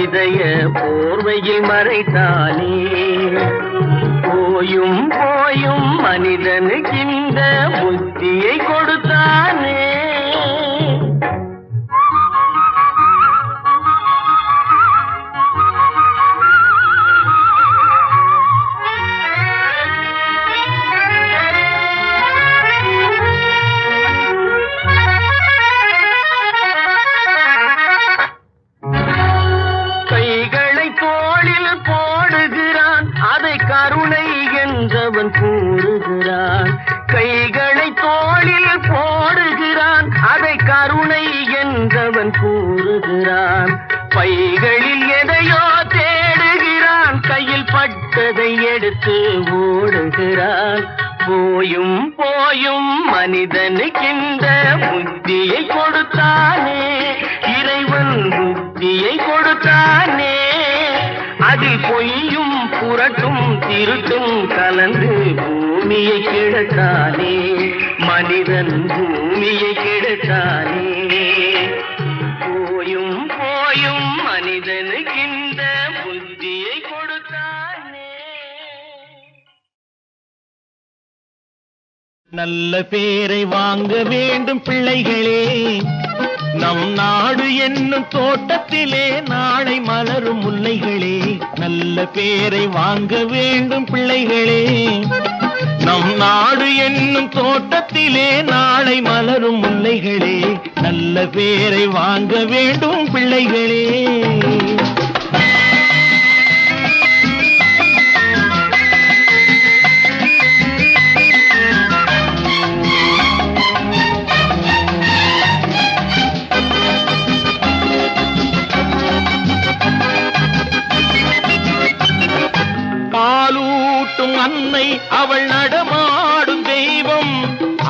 இதய போர்வையில் மறைத்தானே. போயும் போயும் மனிதனுக்கு இந்த புத்தியை கொடுத்தானே. கருணை என்றவன் கூறுகிறான், கைகளை தோளில் போடுகிறான், அதை கருணை என்றவன் கூறுகிறான். பைகளில் எதையோ தேடுகிறான், கையில் பட்டதை எடுத்து ஓடுகிறான். போயும் போயும் மனிதனுக்கு இந்த புத்தியை கொடுத்தானே, இறைவன் புத்தியை கொடுத்தானே. அதில் பொய்யும் புரட்டும் திருட்டும் கலந்து பூமியை கெடுத்தானே, மனிதன் பூமியை கெடுத்தானே. போயும் போயும் மனிதனுக்கு இந்த புத்தியை கொடுத்தானே. நல்ல பேரை வாங்க வேண்டும் பிள்ளைகளே, நம் நாடு என்னும் தோட்டத்திலே நாளை மலரும் முல்லைகளே. நல்ல பேரை வாங்க வேண்டும் பிள்ளைகளே, நம் நாடு என்னும் தோட்டத்திலே நாளை மலரும் முல்லைகளே. நல்ல பேரை வாங்க வேண்டும் பிள்ளைகளே. பாலூட்டும் அன்னை அவள் நடமாடும் தெய்வம்,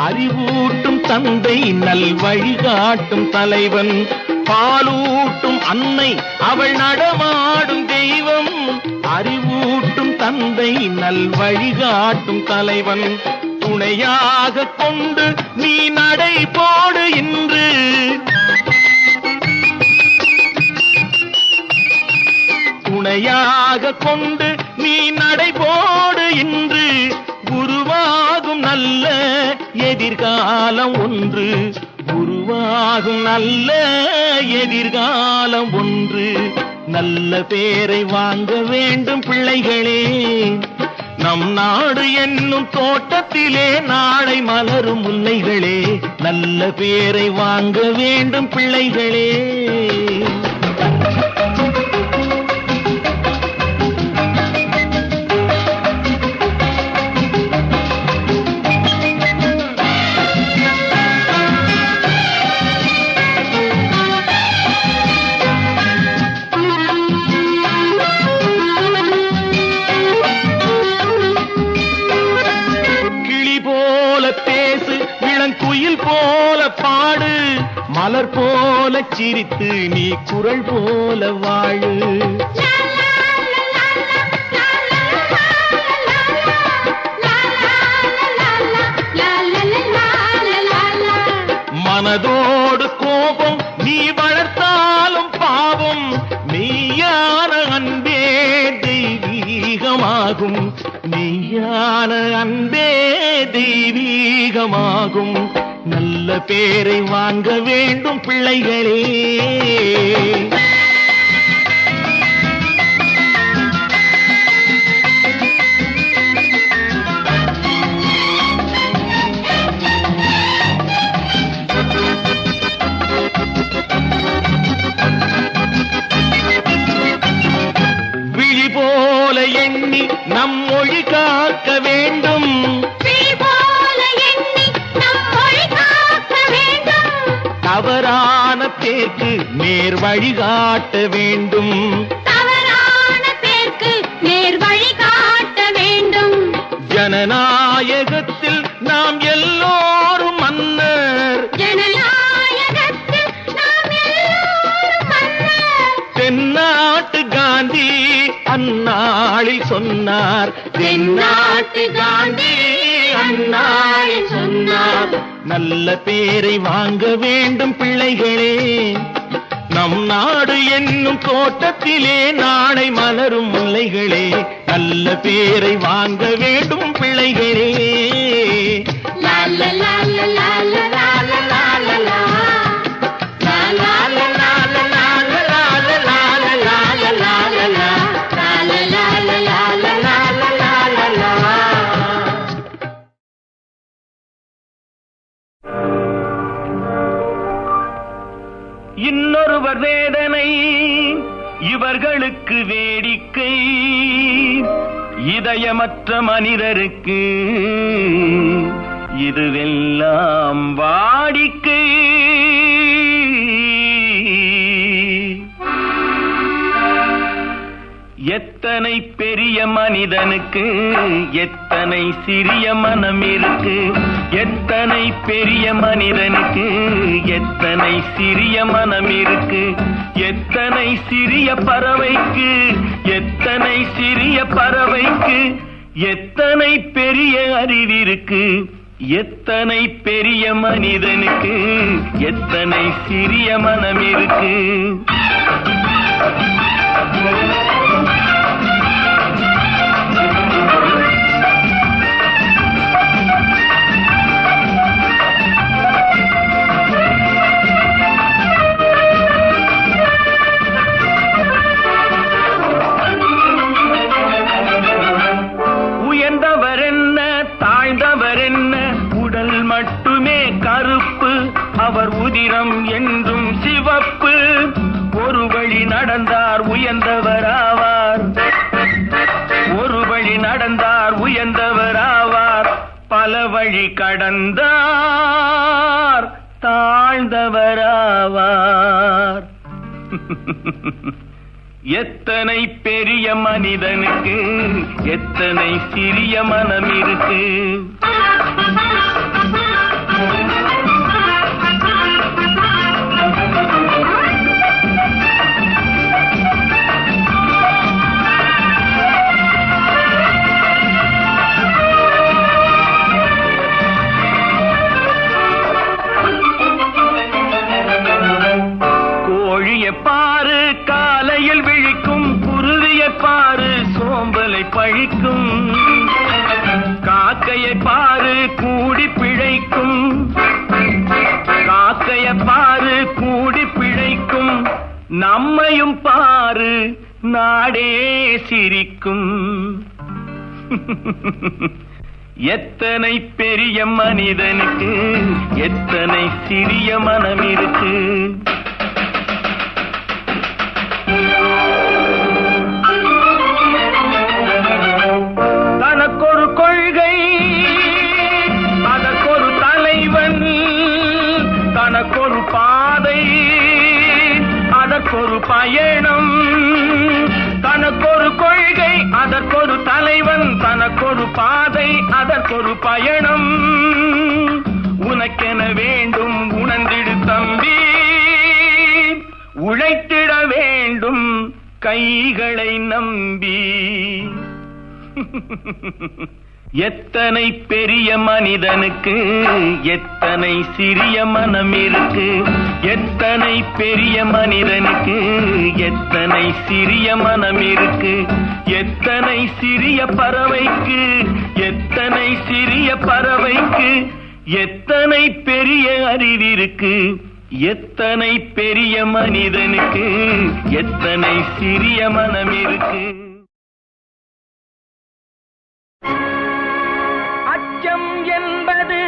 அறிவூட்டும் தந்தை நல் வழிகாட்டும் தலைவன். பாலூட்டும் அன்னை அவள் நடமாடும் தெய்வம், அறிவூட்டும் தந்தை நல் வழிகாட்டும் தலைவன். துணையாக கொண்டு நீ நடை போடு இன்று, துணையாக கொண்டு நீ நடைபோடு இன்று. உருவாகும் நல்ல எதிர்காலம் ஒன்று, உருவாகும் நல்ல எதிர்காலம் ஒன்று. நல்ல பேரை வாங்க வேண்டும் பிள்ளைகளே, நம் நாடு என்னும் தோட்டத்திலே நாளை மலரும் முல்லைகளே. நல்ல பேரை வாங்க வேண்டும் பிள்ளைகளே. குயில் போல பாடு, மலர் போல சிரித்து நீ குரல் போல வாழு. மனதோடு கோபம் நீ வளர்த்தாலும் பாவம், மெய்யான அன்பே தெய்வீகமாகும், மெய்யான அன்பே தெய்வீகமாகும். நல்ல பேரை வாங்க வேண்டும் பிள்ளைகளே. விழி போல எண்ணி நம் மொழி காக்க வேண்டும், தவறான பேருக்கு நேர் வழிகாட்ட வேண்டும், ஜனநாயகத்தில் நாம் எல்லோரும் மன்னர், தென்னாட்டு காந்தி அந்நாளில் சொன்னார், தென்னாட்டு காந்தி அந்நாளில் சொன்னார். நல்ல பேரை வாங்க வேண்டும் பிள்ளைகளே. நம் நாடு என்னும் தோட்டத்திலே நாளை மலரும் முல்லைகளே. நல்ல பேரை வாங்க வேண்டும் பிள்ளைகளே. லா லா லா லா லா லா லா லா லா லா. லா லா லா லா லா லா லா லா லா லா லா லா லா லா. லா லா லா லா லா லா லா லா லா லா. இன்னொருவர் வேதனை இவர்களுக்கு வேடிக்கை, இதயமற்ற மனிதருக்கு இதுவெல்லாம் வாடிக்கை. எத்தனை பெரிய மனிதனுக்கு எத்தனை சிறிய மனம் இருக்கு, எத்தனை பெரிய மனிதனுக்கு எத்தனை சிறிய மனம் இருக்கு, எத்தனை சிறிய பறவைக்கு எத்தனை சிறிய பறவைக்கு எத்தனை பெரிய அறிவிருக்கு, எத்தனை பெரிய மனிதனுக்கு எத்தனை சிறிய மனம் இருக்கு. உயர்ந்தவர் என்ன தாழ்ந்தவர் என்ன, உடல் மட்டுமே கருப்பு, அவர் உதிரம் என்றும் சிவப்பு. ஒரு வழி நடந்தார் உயர்ந்தவராவார், ஒரு வழி நடந்தார் உயர்ந்தவராவார், பல வழி கடந்தார் தாழ்ந்தவராவார். எத்தனை பெரிய மனிதனுக்கு எத்தனை சிறிய மனம் இருக்கு. கோழியை பாரு காலையில் விழிக்கும், குருவியை பாரு சோம்பலை பழிக்கும், காக்கையை பாரு கூடி பிழைக்கும், காக்கையை பாரு கூடி பிழைக்கும், நம்மையும் பாரு நாடே சிரிக்கும். எத்தனை பெரிய மனிதனுக்கு எத்தனை சிறிய மனம் இருக்கு. தனக்கொரு கொள்கை அதற்கொரு தலைவன், தனக்கொரு பாதை அதற்கொரு பயணம், தனக்கொரு கொள்கை அதற்கொரு தலைவன், தனக்கொரு பாதை அதற்கொரு பயணம். உனக்கென வேண்டும் உணர்ந்திடு தம்பி, உழைத்திட வேண்டும் கைகளை நம்பி. எத்தனை பெரிய மனிதனுக்கு எத்தனை சிறிய மனம் இருக்கு, எத்தனை பெரிய மனிதனுக்கு எத்தனை சிறிய மனம் இருக்கு, எத்தனை சிறிய பறவைக்கு எத்தனை சிறிய பறவைக்கு எத்தனை பெரிய அறிவிருக்கு, எத்தனை பெரிய மனிதனுக்கு எத்தனை சிறிய மனம் இருக்கு. அச்சம் என்பது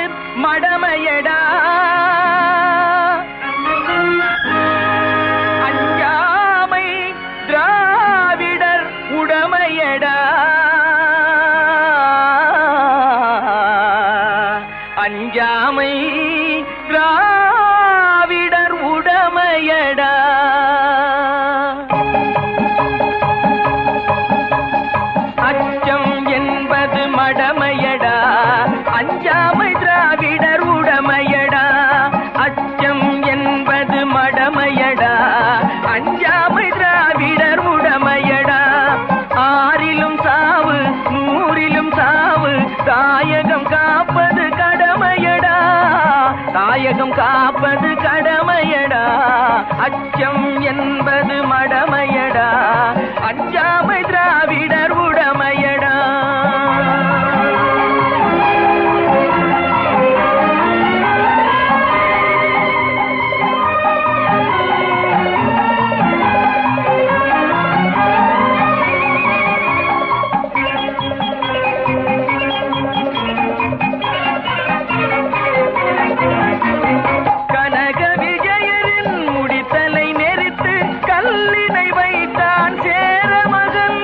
மடமையடா, அஞ்சாமை திராவிடர் உடமையடா, அஞ்சாமை திராவிடர் உடமையடா. அச்சம் என்பது மடமையடா, அஞ்சாமை திராவிடர் உடமையடா, அச்சம் என்பது மடமையடா, அஞ்சாமை திராவிடர் உடமையடா. ஆறிலும் சாவு நூறிலும் சாவு, தாயகம் காப்பது கடமையடா, தாயகம் காப்பது கடமையடா. அச்சம் என்பது மடமையடா, அஞ்சாமை திராவிடர் உடமையடா. கனக விஜயரின் முடித்தலை நெரித்து கல்லினை வைத்தான் சேர மகன்.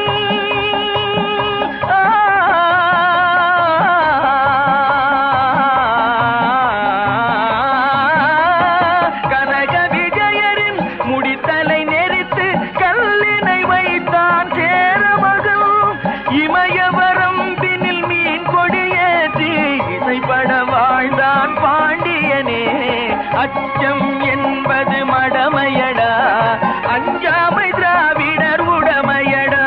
கனக விஜயரின் முடித்தலை நெரித்து கல்லினை வைத்தான் சேர மகன். இமயவரம் பின்னில் மீன் கொடியேற்றி இசைப்பட வாழ்ந்தான் பாண்டியனே. அச்சம் என்பது மடமையடா, அஞ்சாமை திராவிடர் உடமையடா.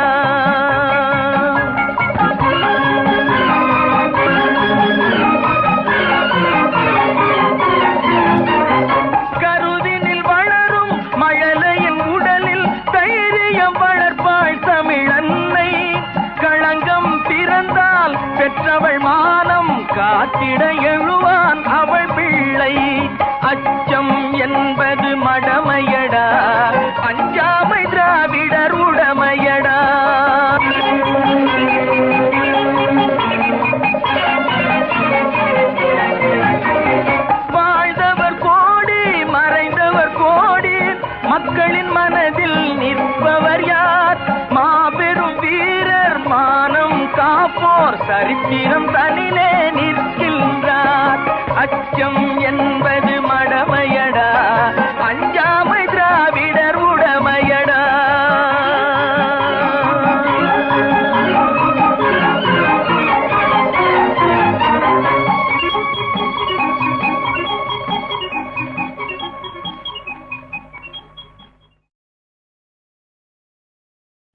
கருதினில் வளரும் மழலையின் உடலில் தைரியம் வளர்ப்பாள் தமிழன்னை. களங்கம் பிறந்தால் பெற்றவள் மானம் காத்திட எழுவான் அவள் பிள்ளை. அச்சம் என்பது மடமையடா, அஞ்சாமை திராவிடர் உடமையடா. வாழ்ந்தவர் கோடி மறைந்தவர் கோடி, மக்களின் மனதில் நிற்பவர் யார்? மாபெரும் வீரர் மானம் காப்போர் சரித்திரம் தனிலே நிற்கின்றார். அச்சம் என்பது மடமையடா, அஞ்சாமை திராவிடர் உடமையடா.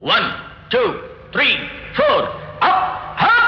One, two, three, four, up, up.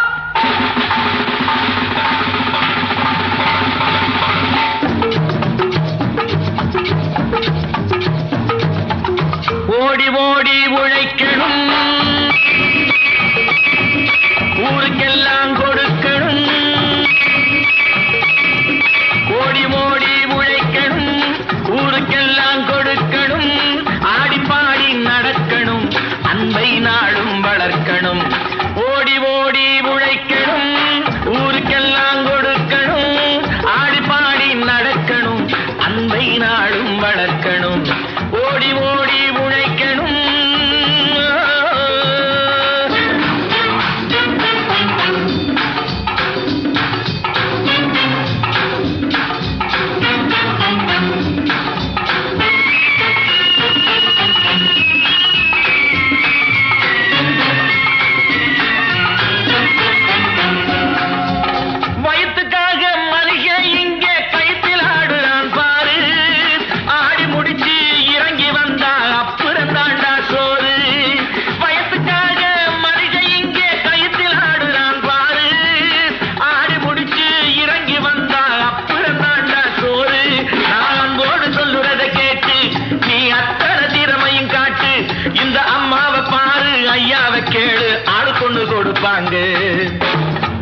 பாங்கு.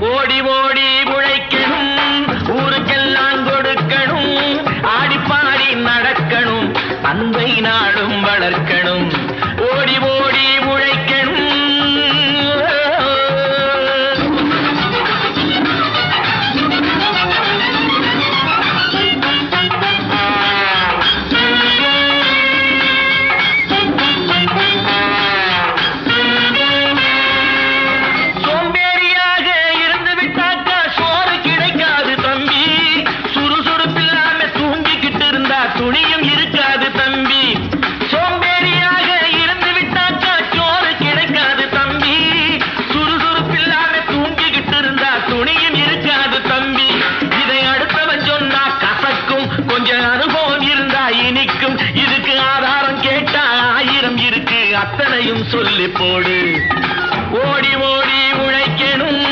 ஓடி ஓடி உழைக்கணும், ஊருக்கெல்லாம் கொடுக்கணும், ஆடிப்பாடி நடக்கணும், அன்பை நாடும் வளர்க்கணும். ஓடி ஓடி உழைக்கணும். சோம்பேறியாக இருந்து விட்டாக்கா சோறு கிடைக்காது தம்பி. சுறுசுறுப்பில்லாம தூங்கிக்கிட்டு இருந்தா துணியும் இருக்காது தம்பி. சோம்பேறியாக இருந்து விட்டாக்கா சோறு கிடைக்காது தம்பி. சுறுசுறுப்பில்லாம தூங்கிக்கிட்டு இருந்தா துணியும் இருக்காது தம்பி. இதை அடுத்தவன் சொன்னா கசக்கும், கொஞ்சம் அனுபவம் இருந்தா இனிக்கும். இதுக்கு ஆதாரம் கேட்டா 1000 இருக்கு, அத்தனையும் சொல்லி போடு. ஓடி ஓடி உழைக்கணும்.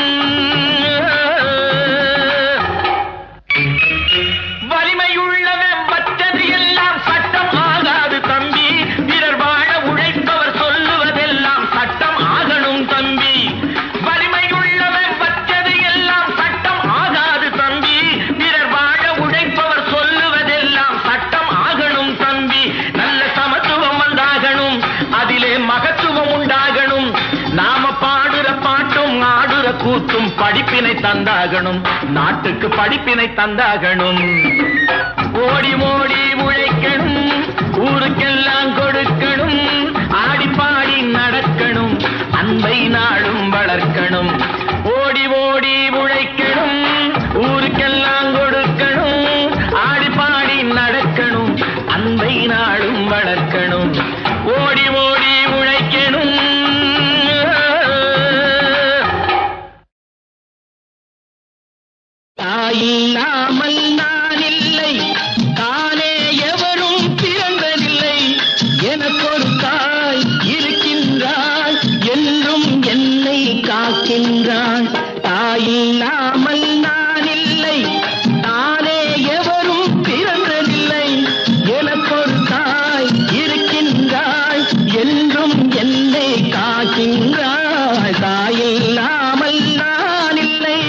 வலிமையுள்ளவன் வச்சது எல்லாம் சட்டம் ஆகாது தம்பி. பிறர் வாழ உழைப்பவர் சொல்லுவதெல்லாம் சட்டம் ஆகணும் தம்பி. வலிமையுள்ளவன் வச்சது எல்லாம் சட்டம் ஆகாது தம்பி. பிறர் வாழ உழைப்பவர் சொல்லுவதெல்லாம் சட்டம் ஆகணும் தம்பி. நல்ல சமத்துவம் வந்தாகணும், அதிலே மகத்துவம் உண்டாகணும். நாம பாடுற பாட்டும் ஆடுற கூத்தும் படிப்பினை தந்தாகணும், நாட்டுக்கு படிப்பினை தந்தாகணும். ஓடி ஓடி உழைக்கணும், ஊருக்கெல்லாம் கொடுக்கணும், ஆடிப்பாடி நடக்கணும், அன்பை நாடும் வளர்க்கணும். ஓடி ஓடி உழைக்கணும், ஊருக்கெல்லாம் கொடுக்கணும், ஆடிப்பாடி நடக்கணும், அன்பை நாடும் வளர்க்கணும். ஓடி ஓடி உழைக்கணும். தாயில்லாமல் நான் இல்லை, தானே எவரும் பிறந்ததில்லை. எனக்கொரு தாய் இருக்கின்றாள், என்றும் என்னை காக்கின்றாள். தாயில்லாமல் நான் இல்லை, தானே எவரும் பிறந்ததில்லை. எனக்கொரு தாய் இருக்கின்றாள், என்றும் என்னை காக்கின்றாள். தாயில்லாமல் நான் இல்லை.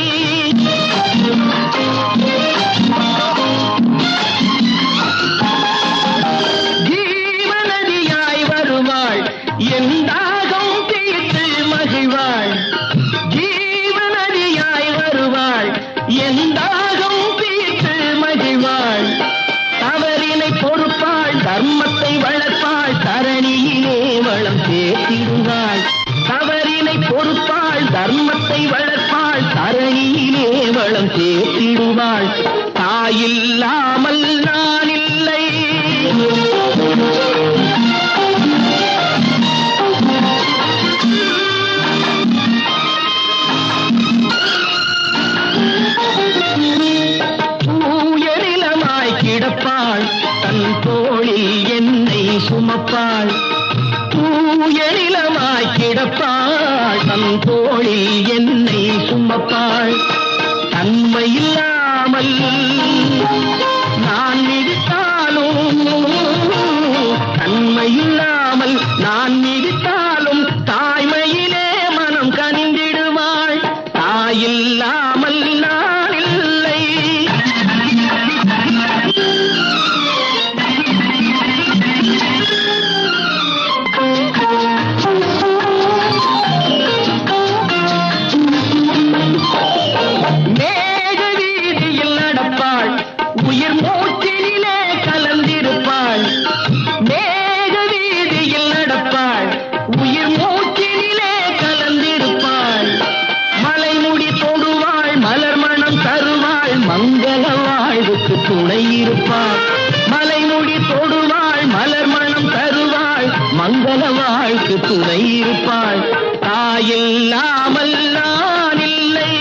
ஜீவநதியாய் வருவாள், என் தாகம் தீர்த்து மகிழ்வாள். ஜீவநதியாய் வருவாள், என் தாகம் தீர்த்து மகிழ்வாள். தவறினை பொறுப்பாள், தர்மத்தை வளர்ப்பாள், தரணியிலே வளம் சேர்த்திடுவாள். தவறினை பொறுப்பாள், தர்மத்தை வளர்ப்பாள், தரணியிலே வளம் சேர்த்திடுவாள். தாயில்லாமல் நான் இல்லை. தூயநிலமாய் கிடப்பாள், தன் தோளில் என்னை சுமப்பாள். தூயநிலமாய் கிடப்பாள், தன் தோளில் என்னை சுமப்பாள். தன்மையில்லாமல் நான் மிதித்தாலும், தன்மையில்லாமல் நான் மிதித்தாலும் தாய்மையிலே மனம் கனிந்திடுவாள். தாயில்லாமல் நான் இல்லை. மேக வீதியில் நடப்பாள், உயிர் மூச்சினிலே கலந்திருப்பாள். மேக வீதியில் நடப்பாள், உயிர் மூச்சினிலே கலந்திருப்பாள். மலைமுடி தொடுவாள், மலர் மணம் தருவாள், மங்கள வாழ்வுக்கு துணை இருப்பாள். மலைமுடி தொடுவாள், மலர் மணம் தருவாள், மங்கள வாழ்வுக்கு துணை இருப்பாள். தாயில்லாமல் நான் இல்லை.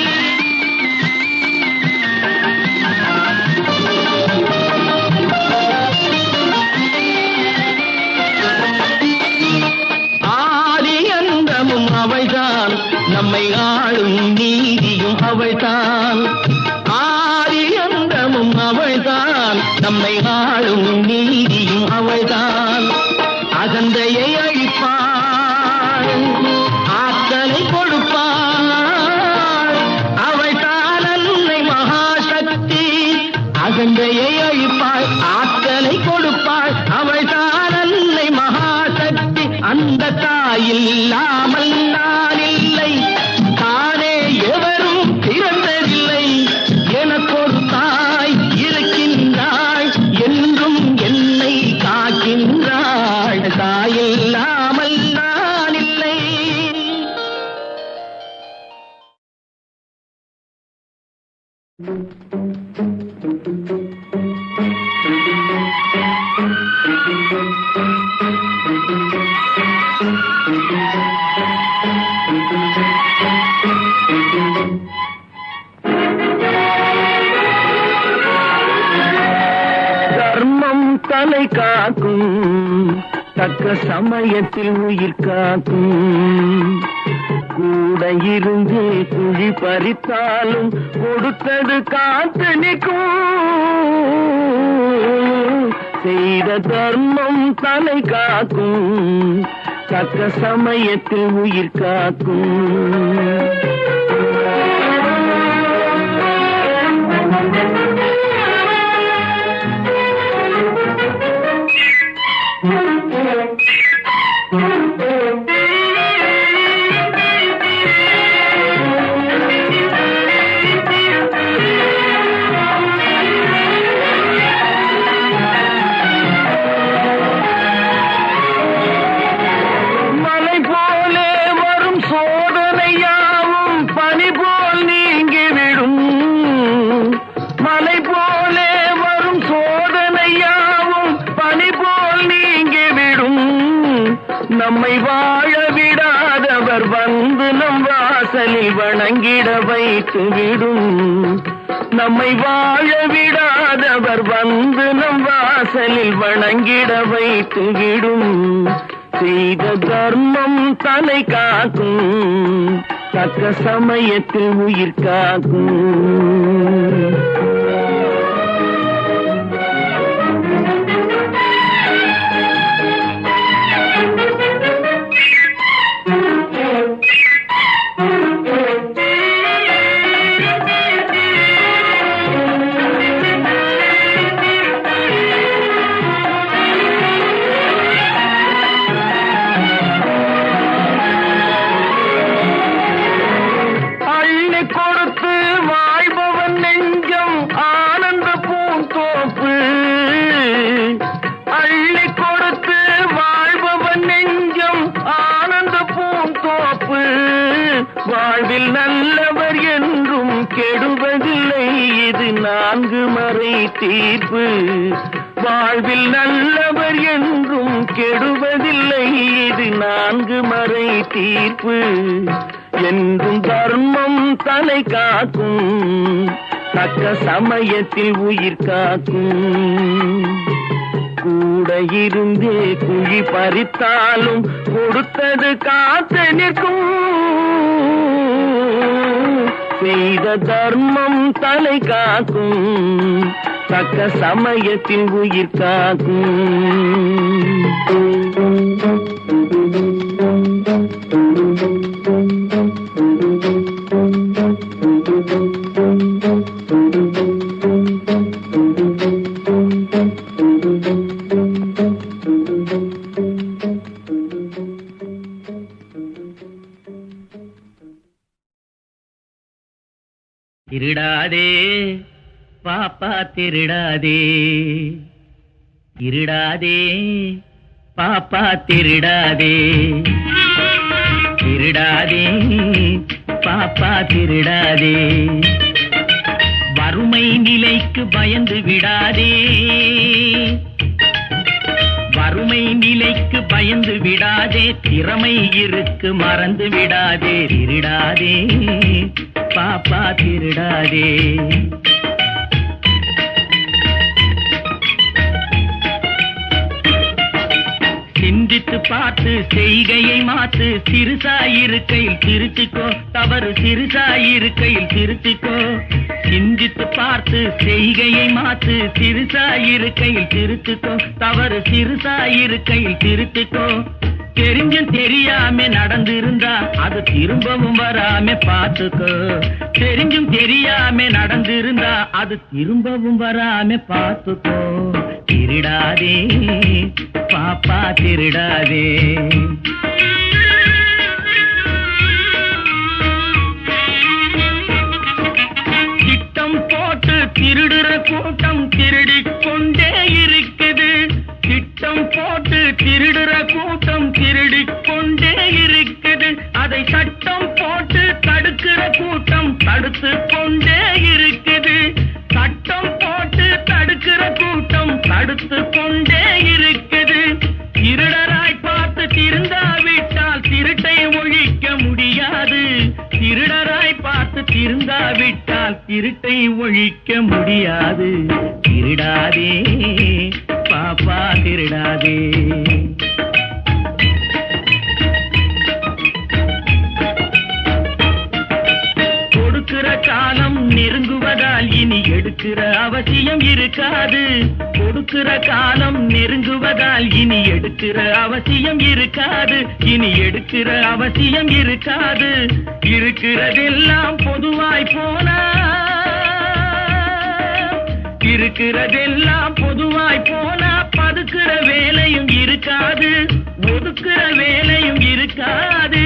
ஆதி அந்தமும் அவள்தான், நம்மை ஆளும் நீதியும் அவள்தான். ஆதி அந்தமும் அவள்தான், நம்மை ஆளும் நீதியும் அவள்தான். அகந்தையை அழிப்பாள், ஆற்றலை கொடுப்பாள். தர்மம் தலை காக்கும், தக்க சமயத்தில் உயிர் காக்கும். கூட இருந்து குழி பறித்தாலும் கொடுத்தது காத்து நிற்கும். செய்த தர்மம் தலை காக்கும், தக்க சமயத்தில் உயிர் காக்கும். நம்மை வாழ விடாதவர் வந்து நம் வாசலில் வணங்கிட வைத்து விடும். நம்மை வாழ விடாதவர் வந்து நம் வாசலில் வணங்கிட வைத்து விடும். செய்த தர்மம் தலை காக்கும், தக்க சமயத்தில் உயிர் காக்கும். வாழ்வில் நல்லவர் என்றும் கெடுவதில்லை, இது 4 மறை தீர்ப்பு. வாழ்வில் நல்லவர் என்றும் கெடுவதில்லை, இது 4 மறை தீர்ப்பு. என்றும் தர்மம் தலை காக்கும், தக்க சமயத்தில் உயிர் காக்கும். கூட இருந்தே குழி பறித்தாலும் கொடுத்தது காத்து நிற்கும். செய்த தர்மம் தலை காக்கும், தக்க சமயத்தில் உயிர் காக்கும். திருடாதே பாப்பா திருடாதே, திருடாதே பாப்பா திருடாதே, திருடாதே பாப்பா திருடாதே. வறுமை நிலைக்கு பயந்து விடாதே, வறுமை நிலைக்கு பயந்து விடாதே. திறமை இருக்கு மறந்து விடாதே, திருடாதே பாப்பா திருடாதே. சிந்தித்து பார்த்து செய்கையை மாத்து, சிறுசாயிருக்கையில் திருத்திக்கோ, தவறு சிறுசாயிருக்கையில் திருத்திக்கோ. சிந்தித்து பார்த்து செய்கையை மாத்து, சிறுசாயிருக்கையில் திருத்திக்கோ, தவறு சிறுசாயிருக்கையில் திருத்திக்கோ. தெரிஞ்சும் தெரியாம நடந்திருந்தா அது திரும்பவும் வராம பார்த்துக்கோ. தெரிஞ்சும் தெரியாம நடந்திருந்தா அது திரும்பவும் வராம பார்த்துக்கோ. திருடாதே பாப்பா திருடாதே. திட்டம் போட்டு திருடுற கூட்டம் திருடிக் கொண்டே இருக்குது. திட்டம் போட்டு திருடுற கூட்டம் திருடிக் கொண்டே இருக்குது. அதை சட்டம் போட்டு தடுக்கிற கூட்டம் தடுத்து கொண்டே இருக்குது. விட்டால் திருட்டை ஒழிக்க முடியாது. திருடாதே பாப்பா திருடாதே. கொடுக்கிற காலம் நெருங்குவதால் இனி எடுக்கிற அவசியம் இருக்காது. கொடுக்கிற காலம் நெருங்குவதால் இனி எடுக்கிற அவசியம் இருக்காது. இனி எடுக்கிற அவசியம் இருக்காது. இருக்கிறதெல்லாம் பொதுவாய் போனா, இருக்கிறதெல்லாம் பொதுவாய் போனா பதுக்கிற வேலையும் இருக்காது, ஒதுக்கிற வேலையும் இருக்காது.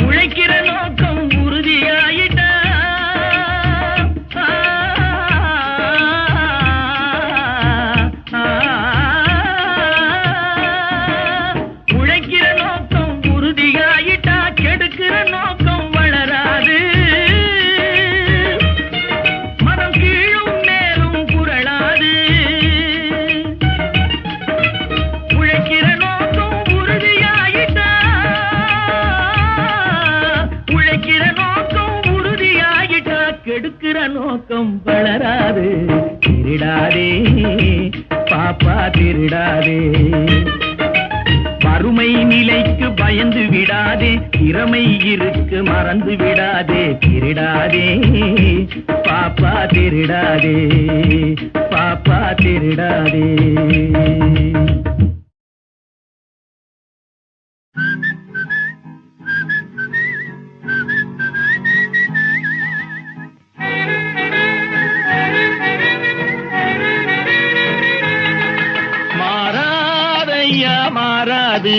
உழைக்கிற நோக்கம் உறுதியாயிட்டா உழைக்கிற நோக்கம் உறுதியாயிட்டா கெடுக்கிற நோக்கம் வளராது. மனம் கீழும் மேலும் புரளாது. உழைக்கிற நோக்கம் உறுதியாயிட்டா, உழைக்கிற நோக்கம் உறுதியாயிட்டா கெடுக்கிற நோக்கம் வளராது. திருடாதே பாப்பா திருடாதே. வறுமை நிலைக்கு பயந்து விடாதே, திறமை இருக்கு மறந்து விடாதே. திருடாதே பாப்பா திருடாதே, பாப்பா திருடாதே. மாறாதையா மாறாது,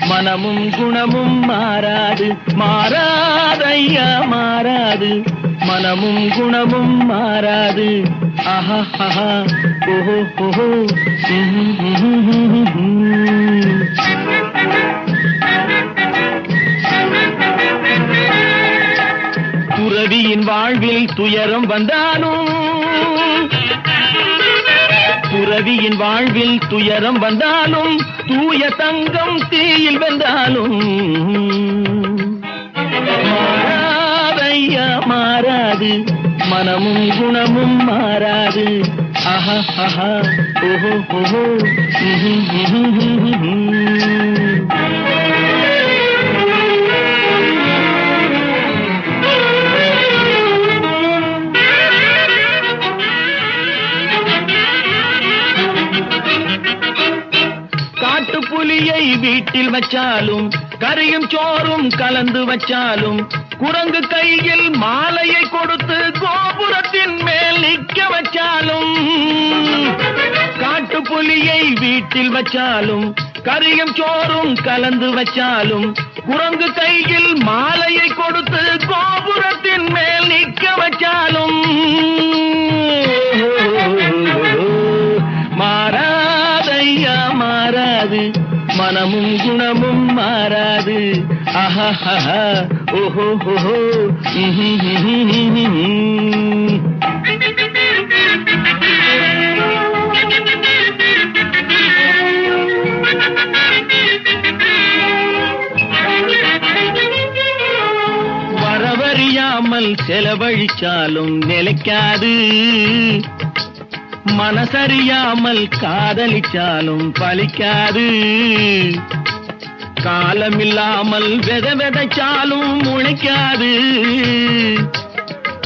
மனமும் குணமும் மாறாது. மாறாதையா மாறாது, மனமும் குணமும் மாறாது. ஆஹா ஆஹா ஓஹோ ஓஹோ. துறவியின் வாழ்வில் துயரம் வந்தாலும், துறவியின் வாழ்வில் துயரம் வந்தாலும், தூய தங்கம் தீயில் வென்றாலும் மாறாதையா மாறாது, மனமும் குணமும் மாறாது. ஆஹா ஆஹா ஓஹோ ஓஹோ. புலியை வீட்டில் வச்சாலும், கறியும் சோறும் கலந்து வச்சாலும், குரங்கு கையில் மாலையை கொடுத்து கோபுரத்தின் மேல் நிற்க வச்சாலும், காட்டு புலியை வீட்டில் வச்சாலும், கறியும் சோறும் கலந்து வச்சாலும், குரங்கு கையில் மாலையை கொடுத்து கோபுரத்தின் மேல் நிற்க வச்சாலும் மாறாதையா மாறாது, மனமும் குணமும் மாறாது. ஆஹா ஆஹா ஓஹோ ஓஹோ. வரவறியாமல் செலவழிச்சாலும் நிலைக்காது, மனசறியாமல் காதலிச்சாலும் பலிக்காது. காலமில்லாமல் விதைச்சாலும் முளைக்காது,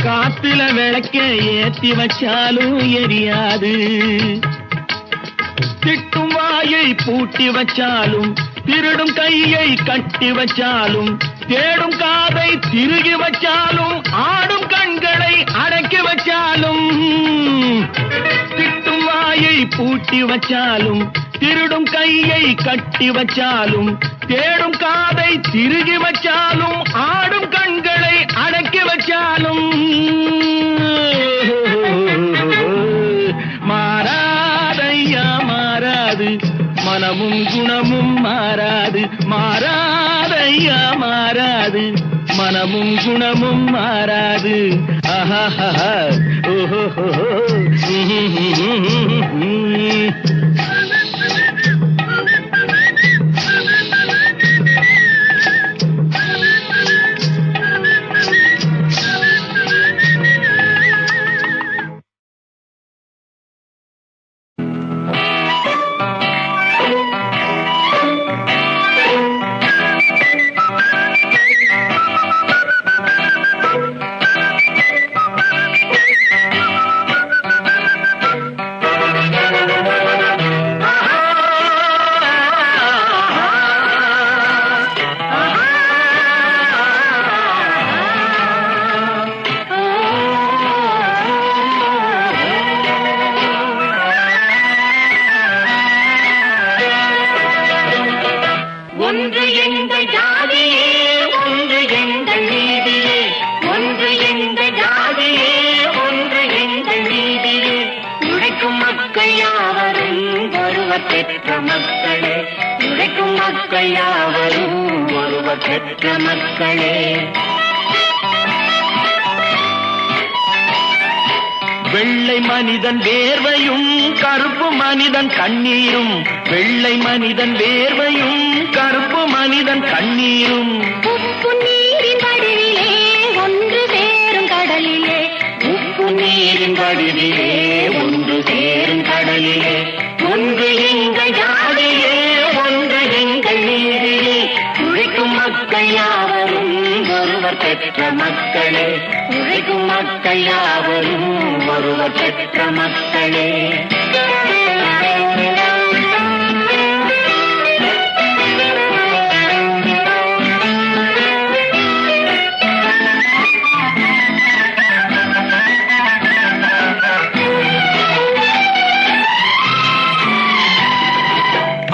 காத்துல விளக்க ஏத்தி வச்சாலும் எரியாது. திட்டும் வாயை பூட்டி வச்சாலும், திருடும் கையை கட்டி வச்சாலும், தேடும் காதை திருகி வச்சாலும், ஆடும் கண்களை அடக்கி வச்சாலும், திட்டும் வாயை பூட்டி வச்சாலும், திருடும் கையை கட்டி வச்சாலும், தேடும் காதை திருகி வச்சாலும், ஆடும் கண்களை அடக்கி வச்சாலும் மாறாதையா மாறாது, மனமும் குணமும் மாறாது. மாறாதையா மாறாது, மனமும் குணமும் மாறாது. ஆஹா ஓஹோ. ஒன்று எங்கள் ஜாதியே, ஒன்று எங்கள் நீதியே, ஒன்று எங்கள் ஜாதியே, ஒன்று எங்கள் நீதியே. உழைக்கும் மக்கள் யாவரும் ஒருவர் பெற்ற மக்களே, உழைக்கும் மக்கள் யாவரும் ஒருவர் பெற்ற மக்களே. வெள்ளை மனிதன் வேர்வையும் கருப்பு மனிதன் கண்ணீரும், வெள்ளை மனிதன் வேர்வையும் கருப்பு மனிதன் கண்ணீரும். உப்பு நீரின் வடிவிலே ஒன்று சேரும் கடலிலே, உப்பு நீரின் வடிவிலே ஒன்று சேரும் கடலிலே. ஒன்று எங்கள் ஜாதியே, ஒன்று எங்கள் நீதியே, உழைக்கும் மக்கள் யாவரும் ஒருவர் பெற்ற மக்களே, உழைக்கும் மக்கள் யாவரும் ஒருவர் பெற்ற மக்களே.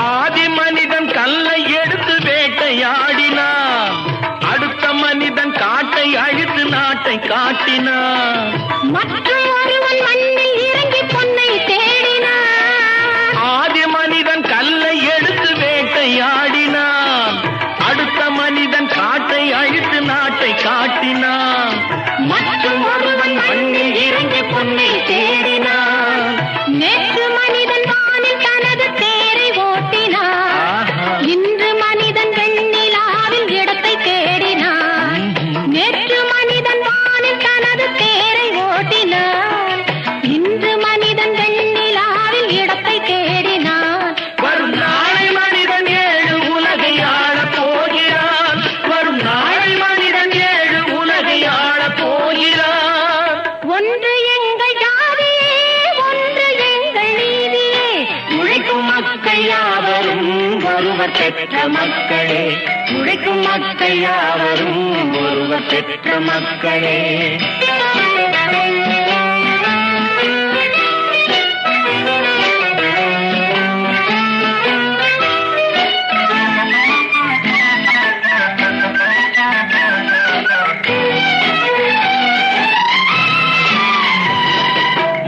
ஆதி மனிதன் கல்லை எடுத்து வேட்டையாடினான், அடுத்த மனிதன் காட்டை அழித்து நாட்டை காட்டினான். மற்றும் ஒருவன் மண்ணில் இறங்கி பொன்னை தேடினான். ஆதி மனிதன் கல்லை எடுத்து வேட்டையாடினான், அடுத்த மனிதன் காட்டை அழித்து நாட்டை காட்டினான். மற்றும் ஒருவன் மண்ணில் இறங்கி பொன்னை தேடினான். நேற்று மனிதன் வானில் தனது தேரை ஓட்டினான், இன்று மனிதன் வெண்ணிலாவில் இடத்தை தேடினான். நேற்று மனிதன் வானில் தனது தேரை ஓட்டினான், இன்று மனிதன் வெண்ணிலாவில் இடத்தை தேடினான். வரும் நாளை மனிதன் ஏழு உலகை ஆளப் போகிறான், வரும் நாளை மனிதன் ஏழு உலகை ஆளப் போகிறான். ஒன்று எங்கள் ஜாதியே, ஒன்று எங்கள் நீதியே, உழைக்கும் மக்கள் யாவரும் ஒருவர் பெற்ற மக்களே, உழைக்கும் மக்கள் யாவரும் ஒருவர் பெற்ற மக்களே.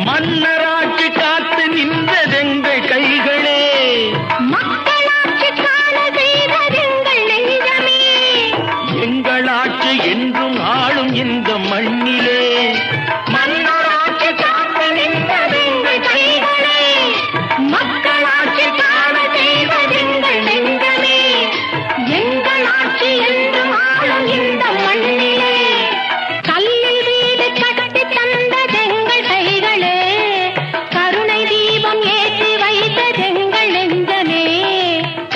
மன்னராட்சி காத்து நின்றதெங்கள் கைகளே, மக்களாட்சி காண செய்ததெங்கள் நெஞ்சமே, எங்கள் ஆட்சி என்றும் ஆளும் இந்த மண்ணிலே. மன்னராட்சி காத்து நின்றதெங்கள் கைகளே, மக்களாட்சி காண செய்ததெங்கள் நெஞ்சமே, எங்கள் ஆட்சி என்றும் ஆளும் இந்த மண்ணிலே. கல்லில் வீடு கட்டி தந்ததெங்கள் கைகளே, கருணை தீபம் ஏற்றி வைத்ததெங்கள் நெஞ்சமே,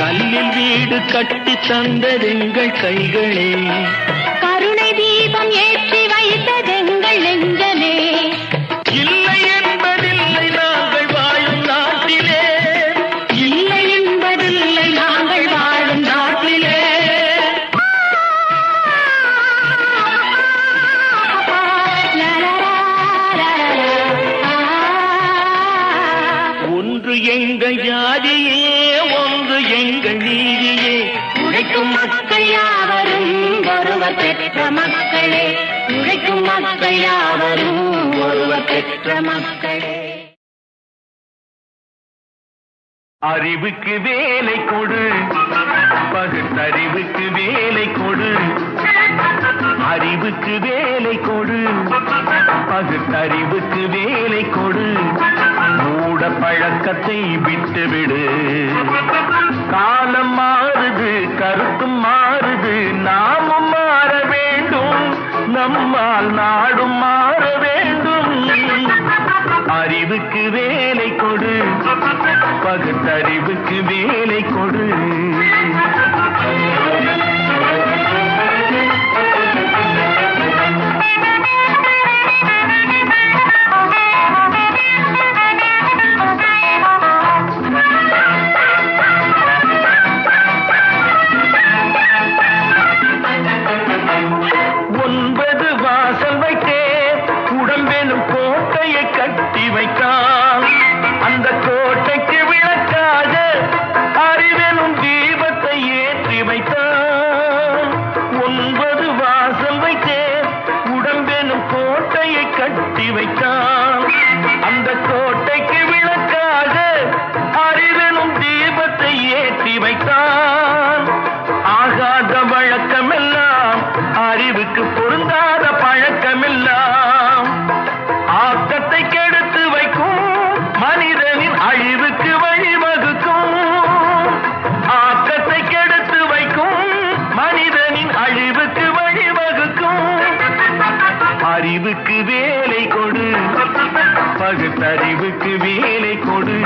கல்லில் வீடு கட்டி தந்ததெங்கள் கைகளே, கருணை தீபம் ஏற்றி வைத்ததெங்கள் நெஞ்சமே. இல்லை என்பதில்லை நாங்கள் வாழும் நாட்டிலே, இல்லை என்பதில்லை நாங்கள் வாழும் நாட்டிலே. ஒன்று எங்கள் ஜாதியே, ஒன்று எங்கள் நீதியே, உழைக்கும் மக்கள் யாவரும் ஒருவர் பெற்ற மக்களே, உழைக்கும் மக்கள் யாவரும் ஒருவர் பெற்ற மக்களே. அறிவுக்கு வேலை கொடு, பகுத்தறிவுக்கு வேலை கொடு, அறிவுக்கு வேலை கொடு, பகுத்தறிவுக்கு வேலை கொடு, மூட பழக்கத்தை விட்டுவிடு. காலம் மாறுது, கருத்தும் மாறுது, நாமும் மாற வேண்டும், நம்மால் நாடும் மாற வேண்டும். அறிவுக்கு வேலை கொடு, பகுத்தறிவுக்கு வேலை கொடு. அந்த கோட்டைக்கு விளக்காக அறிவெனும் தீபத்தை அறிவுக்கு பொருந்தாத பழக்கமெல்லாம் ஆக்கத்தை கெடுத்து வைக்கும், மனிதனின் அழிவுக்கு வழிவகுக்கும். ஆக்கத்தை கெடுத்து வைக்கும், மனிதனின் அழிவுக்கு வழிவகுக்கும். அறிவுக்கு வேலை கொடு, பகுத்தறிவுக்கு வேலை கொடு.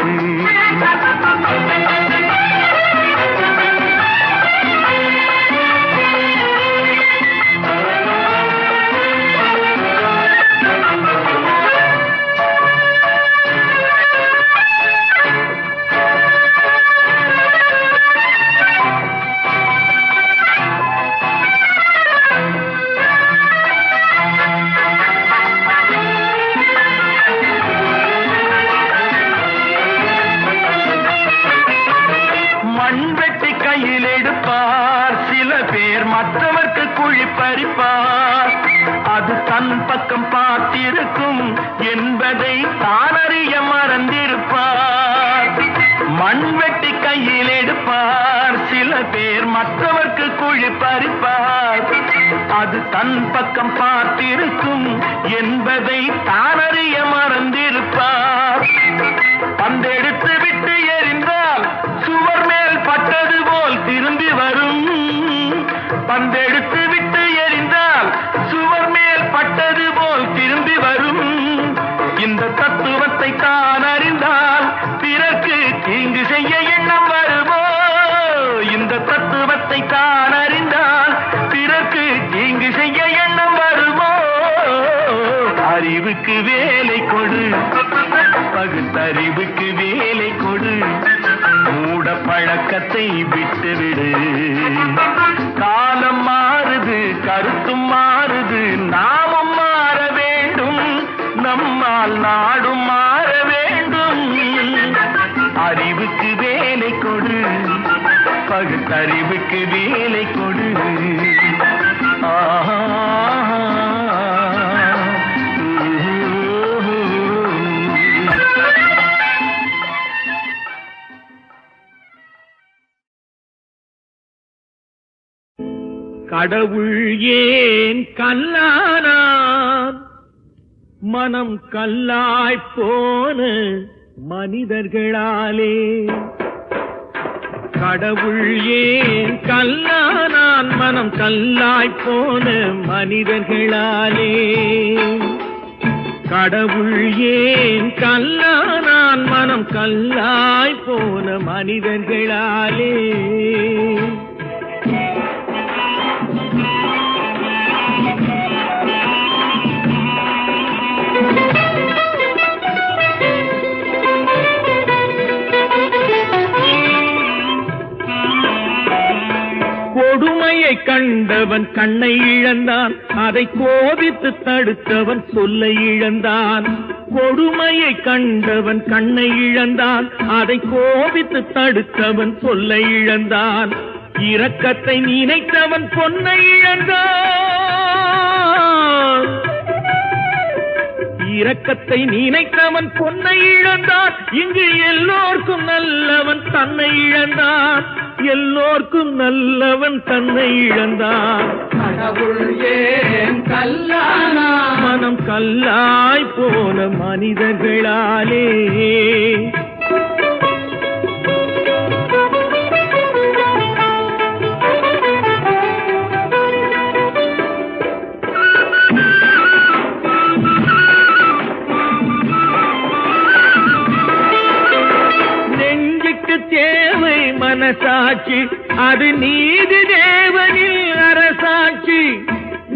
மற்றவர்க்கு குழி பறிப்பார், அது தன் பக்கம் பார்த்திருக்கும் என்பதை தானறிய மறந்திருப்பார். மண் வெட்டி கையில் எடுப்பார் சில பேர், மற்றவர்க்கு குழி பறிப்பார், அது தன் பக்கம் பார்த்திருக்கும் என்பதை தானறிய மறந்திருப்பார். பந்தெடுத்து விட்டு எறிந்தால் சுவர் மேல் பட்டது போல் திரும்பி வரும். பந்தெடுத்து விட்டு எறிந்தால் சுவர் மேல் பட்டது போல் திரும்பி வரும். இந்த தத்துவத்தை தான் அறிந்தால் பிறர்க்கு தீங்கு செய்ய எண்ணம் வருமோ? இந்த தத்துவத்தை தான் அறிந்தால் பிறர்க்கு தீங்கு செய்ய எண்ணம் வருமோ? அறிவுக்கு வேலை கொடு, பகுத்தறிவுக்கு வேலை கொடு. மூட பழக்கத்தை விட்டுவிடு. காலம் மாறுது, கருத்தும் மாறுது, நாமும் மாற வேண்டும். நம்மால் நாடும் மாற வேண்டும். அறிவுக்கு வேலை கொடு, பகுத்தறிவுக்கு வேலை கொடு. ஆஹா கடவுள் ஏன் கல்லானான், மனம் கல்லாய் போன மனிதர்களாலே. கடவுள் ஏன் கல்லானான், மனம் கல்லாய் போன மனிதர்களாலே. கடவுள் ஏன் கல்லானான், மனம் கல்லாய் போன மனிதர்களாலே. கொடுமையை கண்டவன் கண்ணை இழந்தான், அதை கோபித்து தடுத்தவன் சொல்லை இழந்தான். கொடுமையை கண்டவன் கண்ணை இழந்தான், அதை கோபித்து தடுத்தவன் சொல்லை இழந்தான். இரக்கத்தை நினைத்தவன் பொன்னை இழந்தான். இரக்கத்தை நினைத்தவன் பொன்னை இழந்தான். இங்கு எல்லோர்க்கும் நல்லவன் தன்னை இழந்தான். எல்லோர்க்கும் நல்லவன் தன்னை இழந்தான். கடவுள் ஏன் கல்லானா, மனம் கல்லாய் போன மனிதர்களாலே. தேவை மனசாட்சி, அது நீதி தேவனில் அரசாட்சி.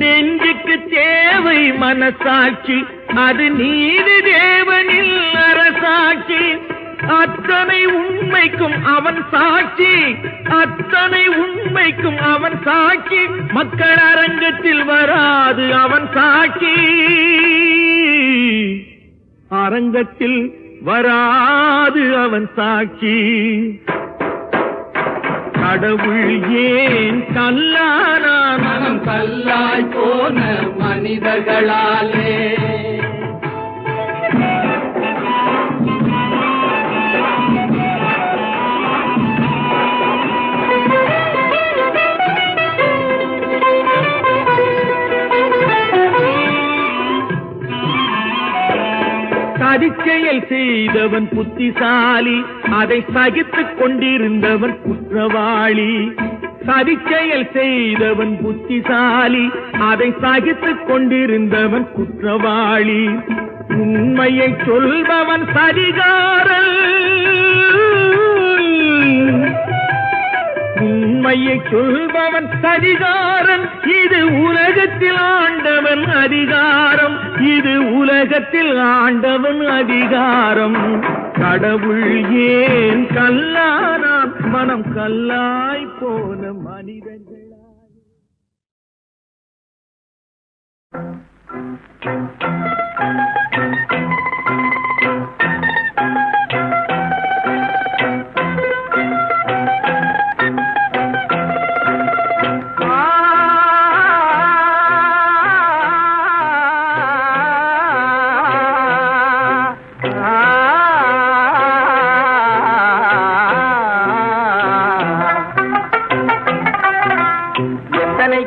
நெஞ்சுக்கு தேவை மனசாட்சி, அது நீதி தேவனில் அரசாட்சி. அத்தனை உண்மைக்கும் அவன் சாட்சி, அத்தனை உண்மைக்கும் அவன் சாட்சி. மக்கள் அரங்கத்தில் வராது அவன் சாட்சி, அரங்கத்தில் வராது அவன் சாட்சி. கடவுள் ஏன் கல்லானான், மனம் கல்லாய் போன மனிதர்களாலே. சதிச்செயல் செய்தவன் புத்திசாலி, அதை சகித்துக் கொண்டிருந்தவன் குற்றவாளி. சதிச்செயல் செய்தவன் புத்திசாலி, அதை சகித்துக் கொண்டிருந்தவன் குற்றவாளி. உண்மையை சொல்பவன் சதிகாரன், உண்மையை சொல்பவன் சதிகாரன். இது உலகத்தில் ஆண்டவன் அதிகாரம், இது உலகத்தில் ஆண்டவன் அதிகாரம். கடவுள் ஏன் கல்லானான், மனம் கல்லாய் போன மனிதர்களாய்.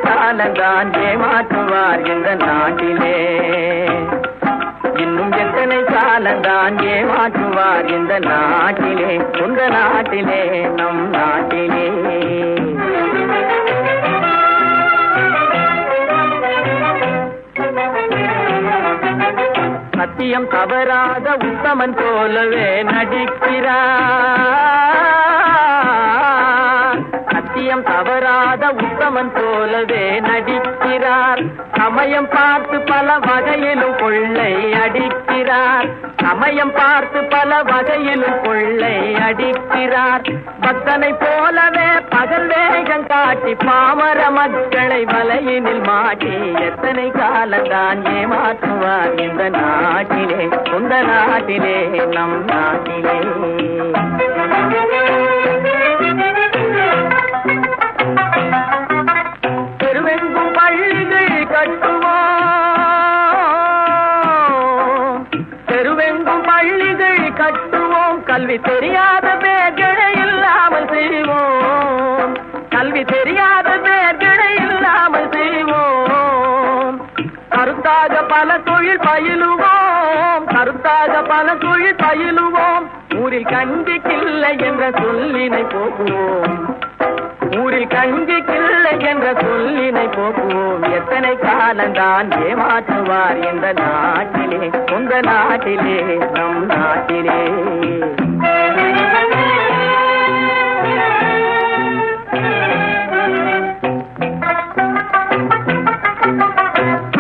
காலந்தான் ஏமாற்றுவார் இந்த நாட்டிலே, இன்னும் எத்தனை காலந்தான் ஏமாற்றுவார் இந்த நாட்டிலே, உந்த நாட்டிலே, நம் நாட்டிலே. சத்தியம் தவறாத உத்தமன் போலவே நடிக்கிறார், சத்தியம் தவறாத உத்தமன் போலவே நடிக்கிறார். சமயம் பார்த்து பல வகையிலும் கொள்ளை அடிக்கிறார், சமயம் பார்த்து பல வகையிலும் கொள்ளை அடிக்கிறார். பக்தனை போலவே பகல் வேகம் காட்டி பாமர மக்களை வலையினில் மாட்டி எத்தனை காலந்தான் ஏமாற்றுவார் இந்த நாட்டிலே, உந்த நாட்டிலே, நம் நாட்டிலே. தெருவெங்கும் பள்ளிகள் கட்டுவோம், தெருவெங்கும் பள்ளிகள் கட்டுவோம், கல்வி தெரியாத பேர்களை இல்லாமல் செய்வோம், கல்வி தெரியாத பேர்களை இல்லாமல் செய்வோம். கருத்தாக பல தொழில் பயிலுவோம், கருத்தாக பல தொழில் பயிலுவோம். ஊரில் கஞ்சிக்கில்லை என்ற சொல்லினை போக்குவோம், ஊரில் கஞ்சிக்கில்லை என்ற சொல்லினை போக்குவோம். எத்தனை காலந்தான் ஏமாற்றுவார் இந்த நாட்டிலே, உந்த நாட்டிலே, நம் நாட்டிலே.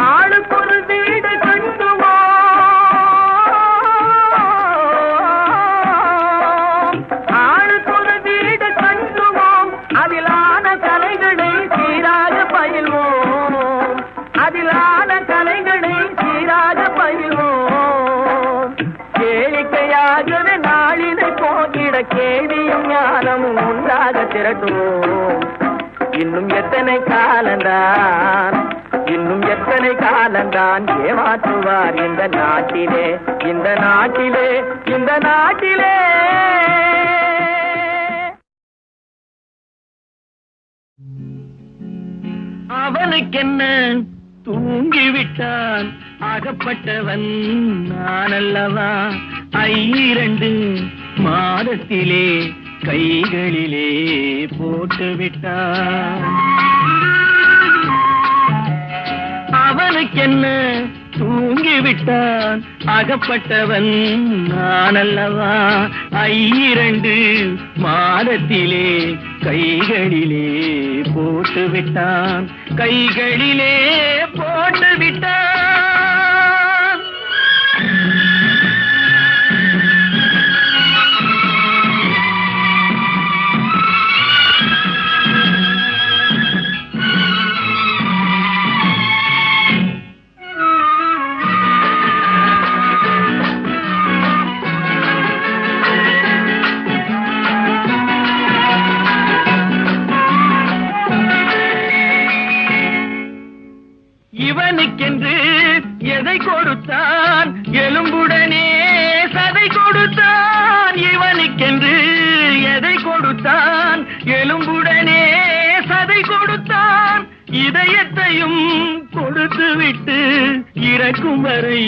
ஆளுக்கொரு வீடு கட்டுவோம், ஆளுக்கொரு வீடு கட்டுவோம். அதிலான கலைகளை சீராக பயில்வோம், அதிலான கலைகளை சீராக பயில்வோம். கேளிக்கையாகவே நாளினை போக்கிட கேள்வியும் ஞானமும் உண்டாக திரட்டுவோம். இன்னும் எத்தனை காலந்தான், இன்னும் எத்தனை காலந்தான் ஏமாற்றுவார் இந்த நாட்டிலே, இந்த நாட்டிலே, இந்த நாட்டிலே. அவனுக்கென்ன தூங்கிவிட்டான், அகப்பட்டவன் நான் அல்லவா. 2 மாதத்திலே கைகளிலே போட்டுவிட்டான். அவனுக்கென்ன தூங்கிவிட்டான், அகப்பட்டவன் நான் அல்லவா. 2 மாதத்திலே கைகளிலே போட்டுவிட்டான், கைகளிலே போட்டுவிட்டான். இவனுக்கென்று எதை கொடுத்தான், எலும்புடனே சதை கொடுத்தான். இவனுக்கென்று எதை கொடுத்தான், எலும்புடனே சதை கொடுத்தான். இதயத்தையும் கொடு கொடுத்து விட்டு இறக்கும் வரை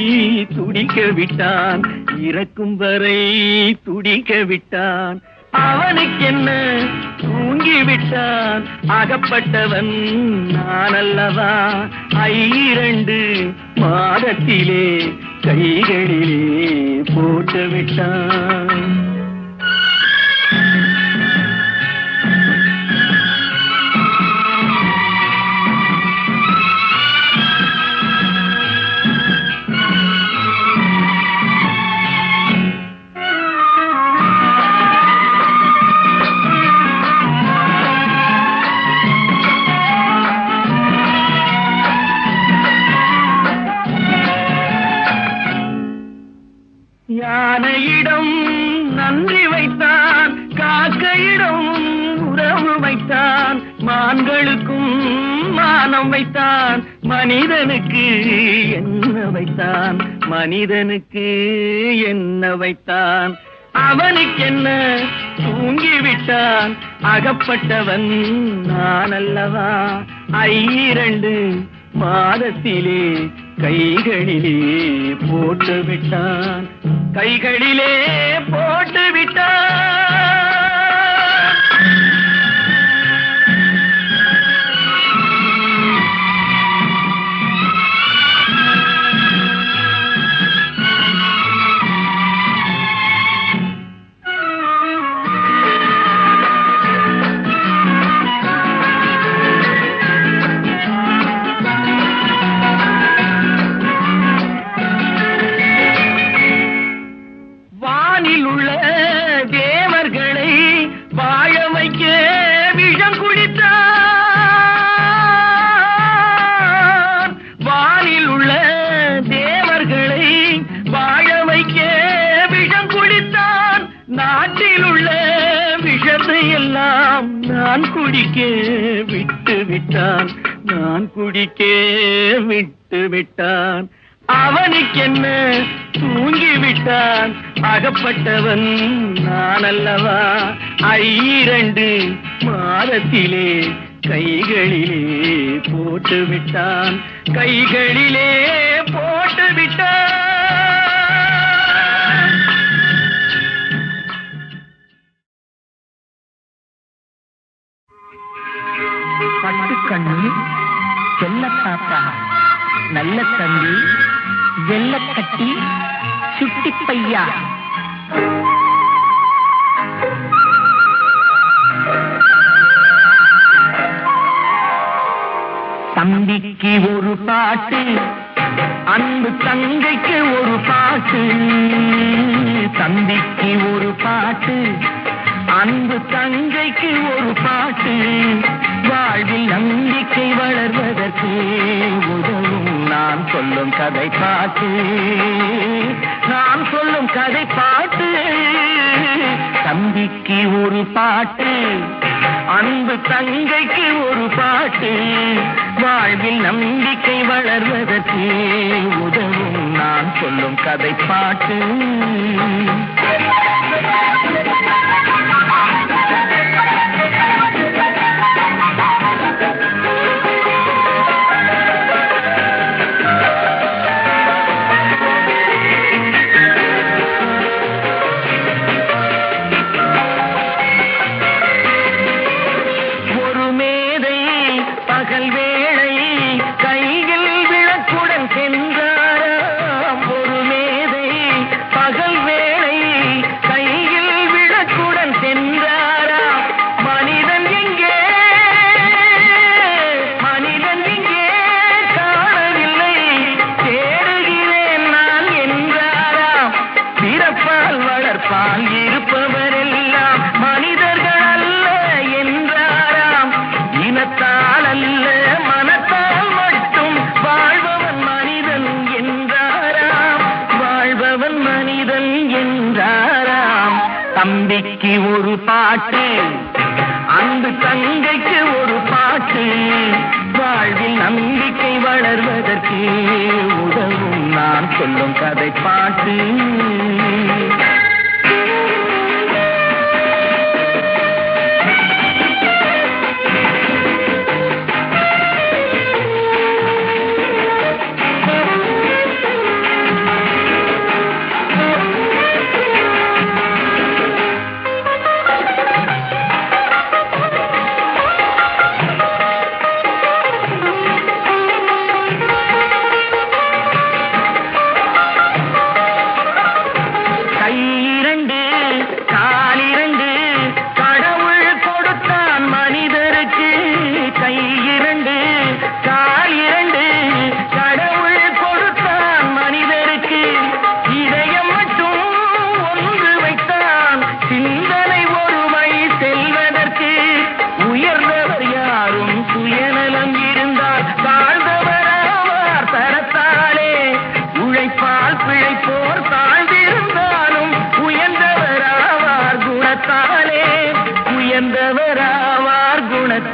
துடிக்க விட்டான், இறக்கும் வரை துடிக்க விட்டான். அவனுக்கென்ன தூங்கிவிட்டான், அகப்பட்டவன் நான் அல்லவா. 2 மாதத்திலே கைகளிலே போட்டு விட்டான். யானையிடம் நன்றி வைத்தான், காக்கையிடம் உறவு வைத்தான், மான்களுக்கும் மானம் வைத்தான், மனிதனுக்கு என்ன வைத்தான், மனிதனுக்கு என்ன வைத்தான். அவனுக்கென்ன தூங்கிவிட்டான், அகப்பட்டவன் நான் அல்லவா. 2 மாதத்திலே கைகளிலே போட்டு விட்டான், கைகளிலே போட்டு விட்டான். தேவர்களை வாழ வைக்க விஷம் குடித்தான், வானில் உள்ள தேவர்களை வாழ வைக்க விஷம் குடித்தான். நாட்டில் உள்ள விஷத்தை எல்லாம் நான் குடிக்க விட்டு விட்டான், நான் குடிக்க விட்டு விட்டான். அவனுக்கென்ன தூங்கிவிட்டான், அகப்பட்டவன் நான் அல்லவா. 2 மாதத்திலே கைகளிலே போட்டு விட்டான், கைகளிலே போட்டு விட்டான். பட்டுக்கண்ணு, செல்லத்தாத்தா, நல்ல தம்பி, வெள்ளக்கட்டி, சுட்டி பையா. தம்பிக்கு ஒரு பாட்டு, அன்பு தங்கைக்கு ஒரு பாட்டு. தம்பிக்கு ஒரு பாட்டு, அன்பு தங்கைக்கு ஒரு பாட்டு. வாழ்வில் நம்பிக்கை வளர்வதற்கு உதவும் நான் சொல்லும் கதை பாட்டு, நான் சொல்லும் கதை பாட்டு. தம்பிக்கு ஒரு பாட்டு, அன்பு தங்கைக்கு ஒரு பாட்டு. வாழ்வில் நம்பிக்கை வளர்வதற்கு உதவும் நான் சொல்லும் கதை பாட்டு. தம்பிக்கு ஒரு பாட்டு, அன்பு தங்கைக்கு ஒரு பாட்டு. வாழ்வில் நம்பிக்கை வளர்வதற்கு உதவும் நான் சொல்லும் கதை பாட்டு.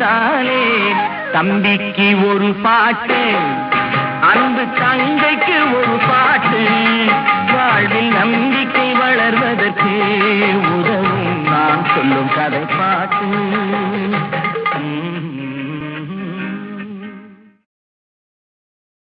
பார்த்தாலே தம்பிக்கு ஒரு பாட்டு, அன்பு தங்கைக்கு ஒரு பாட்டு.